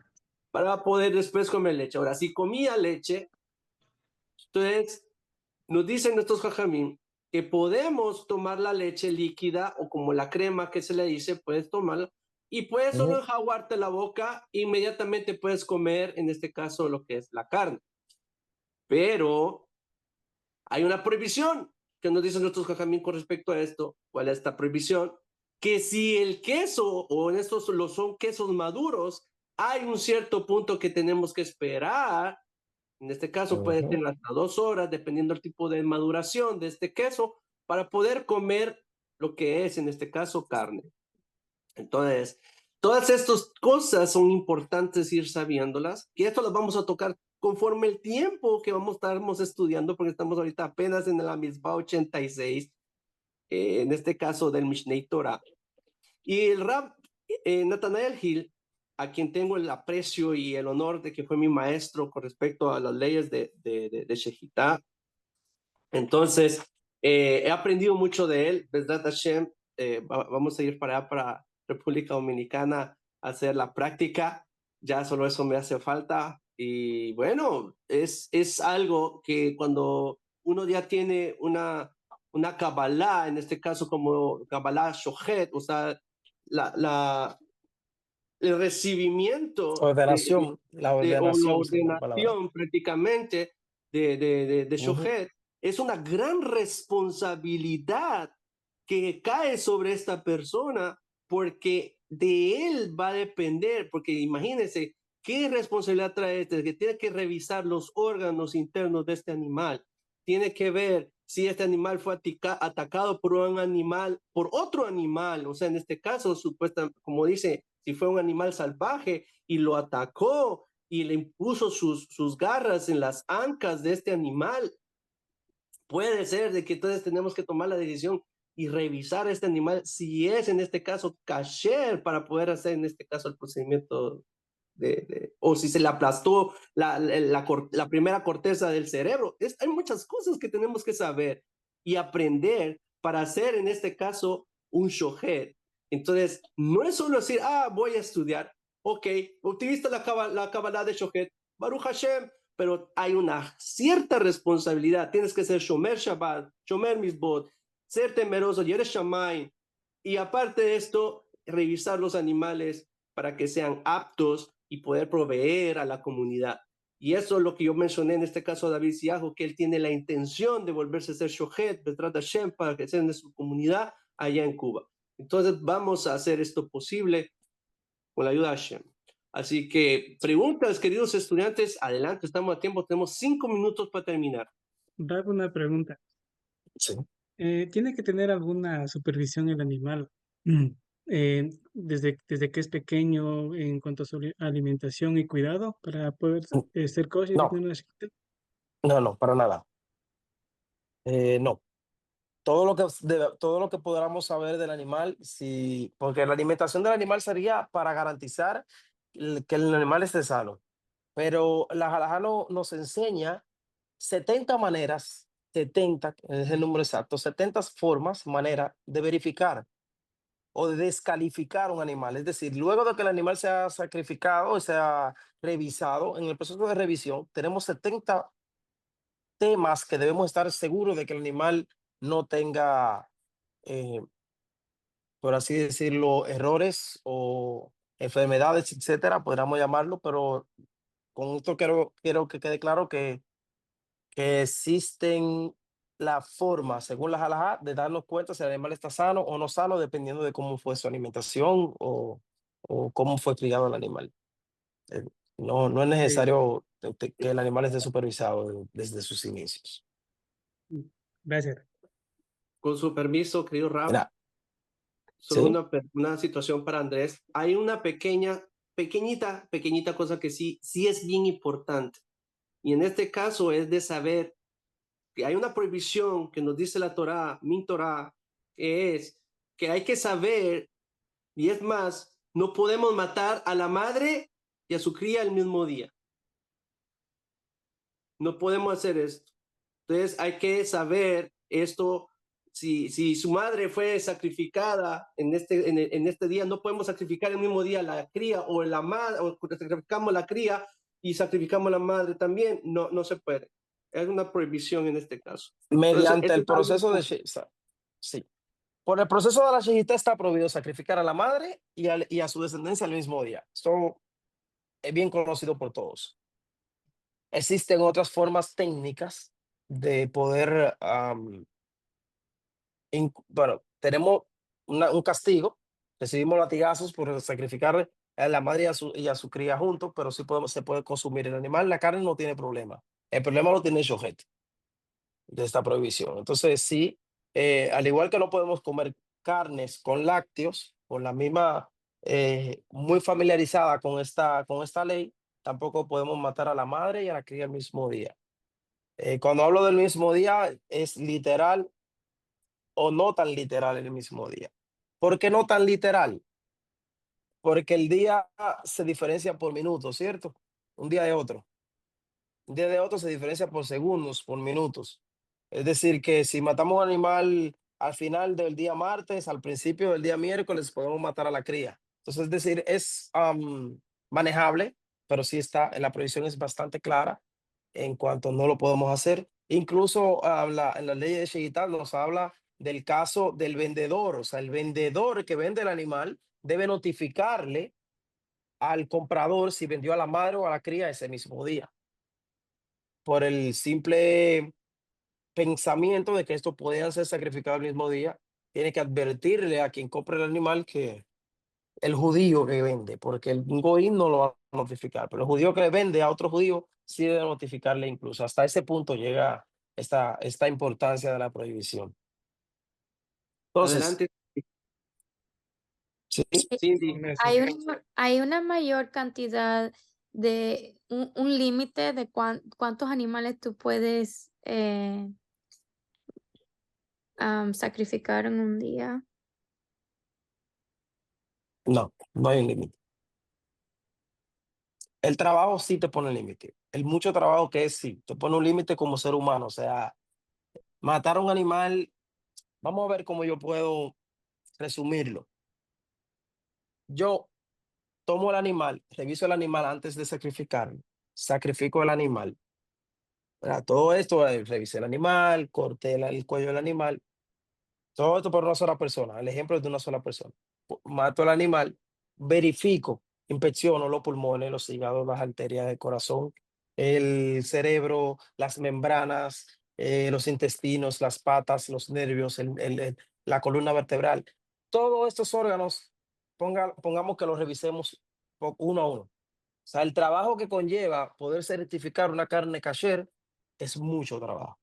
para poder después comer leche. Ahora, si comía leche, entonces nos dicen nuestros jajamín que podemos tomar la leche líquida o como la crema que se le dice, puedes tomarla y puedes solo enjaguarte la boca, inmediatamente puedes comer, en este caso, lo que es la carne. Pero hay una prohibición que nos dicen nuestros jajamín con respecto a esto. ¿Cuál es esta prohibición? Que si el queso, o en estos son quesos maduros, hay un cierto punto que tenemos que esperar. En este caso puede ser hasta 2 horas, dependiendo del tipo de maduración de este queso, para poder comer lo que es, en este caso, carne. Entonces, todas estas cosas son importantes ir sabiéndolas, y esto las vamos a tocar conforme el tiempo que estamos estudiando, porque estamos ahorita apenas en la Mitzvah 86, en este caso del Mishnei Torah. Y el Rab Nathanael Hill, a quien tengo el aprecio y el honor de que fue mi maestro con respecto a las leyes de Shejitá. Entonces, he aprendido mucho de él, Bezrat Hashem. Vamos a ir para allá, para República Dominicana, a hacer la práctica. Ya solo eso me hace falta. Y bueno, es algo que cuando uno ya tiene una Kabbalah, en este caso como Kabbalah Shohet, o sea, el recibimiento Ordenación, la o la ordenación sería la palabra. ordenación prácticamente de Ujú. Shohet, es una gran responsabilidad que cae sobre esta persona, porque de él va a depender, porque imagínense qué responsabilidad trae este, que tiene que revisar los órganos internos de este animal, tiene que ver si este animal fue atacado por un animal, por otro animal, o sea, en este caso, supuestamente, como dice, si fue un animal salvaje y lo atacó y le impuso sus garras en las ancas de este animal, puede ser de que entonces tenemos que tomar la decisión y revisar este animal si es en este caso kasher, para poder hacer en este caso el procedimiento o si se le aplastó la primera corteza del cerebro. Hay muchas cosas que tenemos que saber y aprender para hacer en este caso un shohet. Entonces, no es solo decir, voy a estudiar, ok, utiliza la Kabbalah de shohet, Baruch Hashem, pero hay una cierta responsabilidad. Tienes que ser Shomer Shabbat, Shomer Mitzvot, ser temeroso, Yere Shamayim, y aparte de esto, revisar los animales para que sean aptos y poder proveer a la comunidad. Y eso es lo que yo mencioné en este caso a David Siajo, que él tiene la intención de volverse a ser Shohet, Bezrat Hashem, para que sea en su comunidad allá en Cuba. Entonces vamos a hacer esto posible con la ayuda de Hashem. Así que preguntas, queridos estudiantes, adelante, estamos a tiempo, tenemos 5 minutos para terminar. Rab, una pregunta. Sí. ¿Tiene que tener alguna supervisión el animal desde que es pequeño en cuanto a su alimentación y cuidado para poder ser kosher y No, tener una shejitá? no, para nada. No. Todo lo que podamos saber del animal, porque la alimentación del animal sería para garantizar que el animal esté sano. Pero la halajá nos enseña 70 maneras, 70 es el número exacto, 70 formas, maneras de verificar o de descalificar un animal. Es decir, luego de que el animal sea sacrificado o sea revisado, en el proceso de revisión tenemos 70 temas que debemos estar seguros de que el animal no tenga, por así decirlo, errores o enfermedades, etcétera, podríamos llamarlo, pero con esto quiero que quede claro que existen la forma, según la halajá, de darnos cuenta si el animal está sano o no sano, dependiendo de cómo fue su alimentación o cómo fue criado el animal. Eh, no es necesario que el animal esté supervisado desde sus inicios. Gracias. Con su permiso, querido Rab, Mira, solo sí, una situación para Andrés. Hay una pequeñita cosa que sí es bien importante. Y en este caso es de saber que hay una prohibición que nos dice la Torá, Min Torá, que es que hay que saber, y es más, no podemos matar a la madre y a su cría el mismo día. No podemos hacer esto. Entonces hay que saber esto. Si su madre fue sacrificada en este día, no podemos sacrificar el mismo día la cría o la madre, o sacrificamos la cría y sacrificamos la madre también. No se puede. Es una prohibición en este caso. mediante Entonces, el proceso de sí. Por el proceso de la shejitá está prohibido sacrificar a la madre y a su descendencia el mismo día. Esto es bien conocido por todos. Existen otras formas técnicas de poder, bueno, tenemos un castigo, recibimos latigazos por sacrificar a la madre y a su cría juntos, pero sí se puede consumir el animal, la carne no tiene problema. El problema lo tiene el shohet de esta prohibición. Entonces, sí, al igual que no podemos comer carnes con lácteos, con la misma muy familiarizada con esta ley, tampoco podemos matar a la madre y a la cría el mismo día. Cuando hablo del mismo día, es literal o no tan literal el mismo día. ¿Por qué no tan literal? Porque el día se diferencia por minutos, ¿cierto? Un día de otro. Un día de otro se diferencia por segundos, por minutos. Es decir, que si matamos un animal al final del día martes, al principio del día miércoles, podemos matar a la cría. Entonces, es decir, es manejable, pero sí está, la prohibición es bastante clara en cuanto no lo podemos hacer. Incluso en la ley de Shegitat nos habla del caso del vendedor, o sea, el vendedor que vende el animal debe notificarle al comprador si vendió a la madre o a la cría ese mismo día, por el simple pensamiento de que esto podían ser sacrificados el mismo día. Tiene que advertirle a quien compre el animal que el judío que vende, porque el goín no lo va a notificar, pero el judío que le vende a otro judío sí debe notificarle incluso. Hasta ese punto llega esta importancia de la prohibición. Entonces, Adelante, sí, Cindy. Hay una mayor cantidad de un límite de cuántos animales tú puedes sacrificar en un día. no hay un límite. El trabajo sí te pone límite. El mucho trabajo que es sí, te pone un límite como ser humano. O sea, matar a un animal, vamos a ver cómo yo puedo resumirlo. Yo tomo el animal, reviso el animal antes de sacrificarlo, sacrifico el animal. ¿Verdad? Todo esto, revisé el animal, corté el cuello del animal, todo esto por una sola persona. El ejemplo es de una sola persona. Mato el animal, verifico, inspecciono los pulmones, los hígados, las arterias del corazón, el cerebro, las membranas, los intestinos, las patas, los nervios, la columna vertebral. Todos estos órganos, pongamos que los revisemos uno a uno. O sea, el trabajo que conlleva poder certificar una carne kasher es mucho trabajo.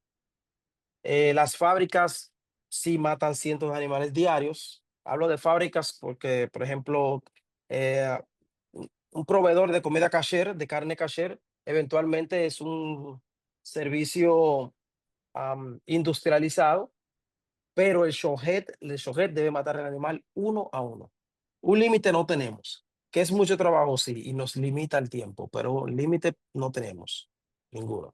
Las fábricas sí matan cientos de animales diarios. Hablo de fábricas porque, por ejemplo, eh, un proveedor de comida kasher, de carne kasher, eventualmente es un servicio industrializado, pero el shohet debe matar el animal uno a uno. Un límite no tenemos, que es mucho trabajo, sí, y nos limita el tiempo, pero límite no tenemos ninguno.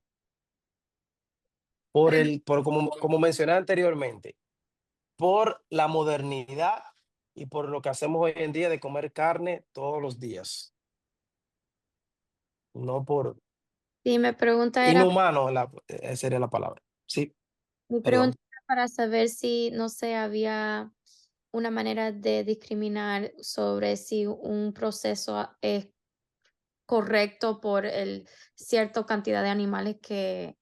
Como mencioné anteriormente, por la modernidad y por lo que hacemos hoy en día de comer carne todos los días. No por Sí, mi pregunta inhumano, sería la palabra. Sí, era perdón. para saber si, no sé, había una manera de discriminar sobre si un proceso es correcto por el cierta cantidad de animales que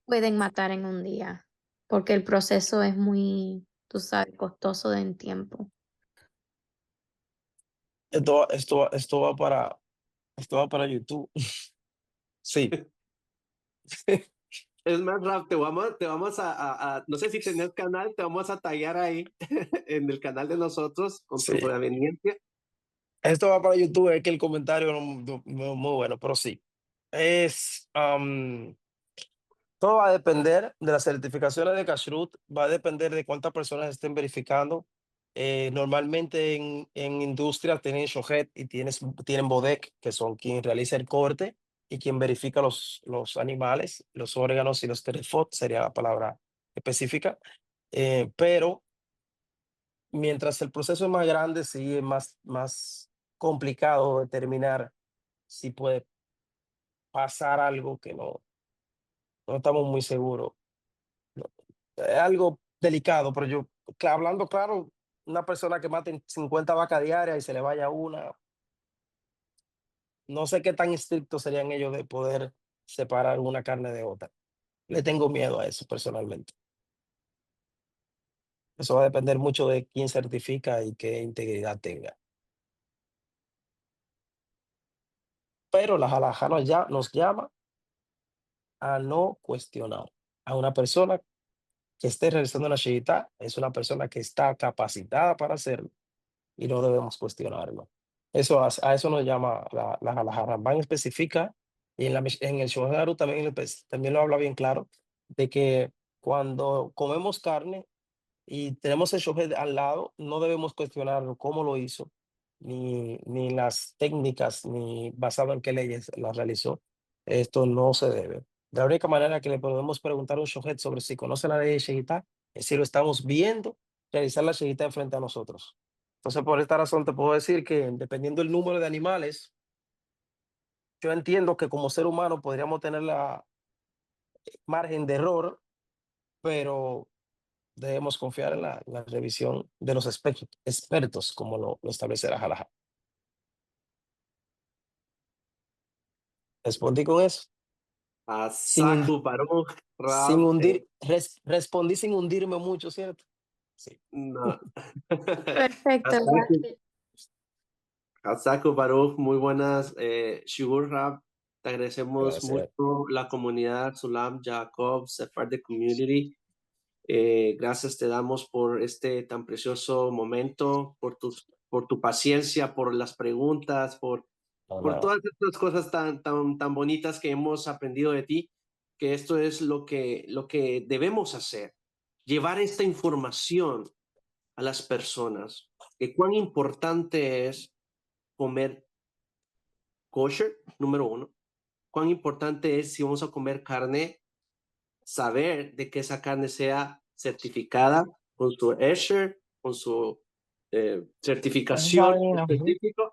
pueden matar en un día, porque el proceso es muy, tú sabes, costoso en tiempo. Esto va para YouTube. Sí, Es más, Raf, te vamos no sé si tenés canal, te vamos a tallar ahí en el canal de nosotros con tu sí. conveniencia. Esto va para YouTube, es que el comentario no es muy bueno, pero sí. Todo va a depender de las certificaciones de Kashrut, va a depender de cuántas personas estén verificando. Normalmente en industria tienen Shohet y tienen Bodek, que son quien realiza el corte y quien verifica los animales, los órganos y los terefot, sería la palabra específica. Pero mientras el proceso es más grande, sí es más complicado determinar si puede pasar algo que no estamos muy seguros. No, es algo delicado, pero hablando claro, una persona que mate 50 vacas diarias y se le vaya una, no sé qué tan estrictos serían ellos de poder separar una carne de otra. Le tengo miedo a eso personalmente. Eso va a depender mucho de quién certifica y qué integridad tenga. Pero la halajá nos llama a no cuestionar a una persona que esté realizando una shehita, es una persona que está capacitada para hacerlo y no debemos cuestionarlo. Eso, a eso nos llama la halajá. Rambam especifica, y en el Shulchan Aruch también, también lo habla bien claro, de que cuando comemos carne y tenemos el shohet al lado, no debemos cuestionar cómo lo hizo, ni las técnicas, ni basado en qué leyes las realizó. Esto no se debe. La única manera que le podemos preguntar a un shohet sobre si conoce la ley de Shehitá es si lo estamos viendo realizar la Shehitá frente a nosotros. Entonces, por esta razón te puedo decir que dependiendo del número de animales, yo entiendo que como ser humano podríamos tener la margen de error, pero debemos confiar en la revisión de los expertos, como lo establece la halajá. ¿Respondí con eso? Sin, Asaku Baruch, sin Rav. respondí sin hundirme mucho, ¿cierto? Sí. No. Perfecto, Asaku, Asaku Baruch, muy buenas. Shigur Rav, te agradecemos Gracias. mucho la comunidad Sulam, Jacob, Sephardic Community. Gracias te damos por este tan precioso momento, por tu paciencia, por las preguntas, por No. todas estas cosas tan bonitas que hemos aprendido de ti, que esto es lo que debemos hacer, llevar esta información a las personas, que cuán importante es comer kosher, número uno, cuán importante es si vamos a comer carne, saber de que esa carne sea certificada con su Esher, con su certificación específica.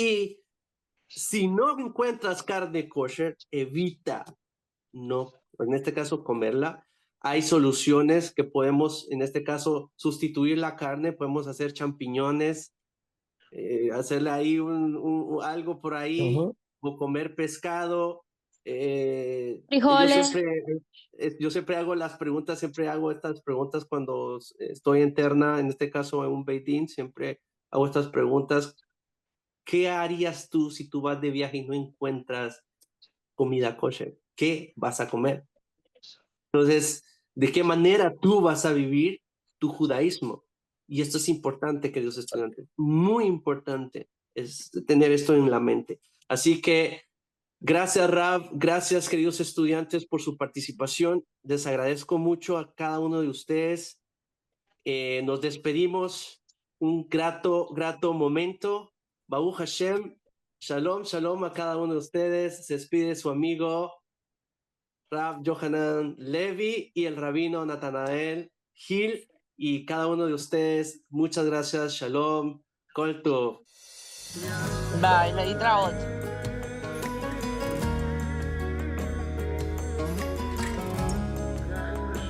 Y si no encuentras carne kosher, evita no, en este caso comerla. Hay soluciones que podemos, en este caso, sustituir la carne, podemos hacer champiñones, hacerle ahí algo por ahí, Ujú. o comer pescado. frijoles. Yo siempre hago siempre hago estas preguntas cuando estoy interna, en este caso en un Beit Din, siempre hago estas preguntas. ¿Qué harías tú si tú vas de viaje y no encuentras comida kosher? ¿Qué vas a comer? Entonces, ¿de qué manera tú vas a vivir tu judaísmo? Y esto es importante, queridos estudiantes, muy importante es tener esto en la mente. Así que gracias, Rav, gracias, queridos estudiantes, por su participación. Les agradezco mucho a cada uno de ustedes. Nos despedimos. Un grato momento. Baruch Hashem. Shalom, shalom a cada uno de ustedes. Se despide su amigo Rav Johanan Levi y el rabino Natanael Gil, y cada uno de ustedes. Muchas gracias. Shalom. Kol tov. Bye, להתראות.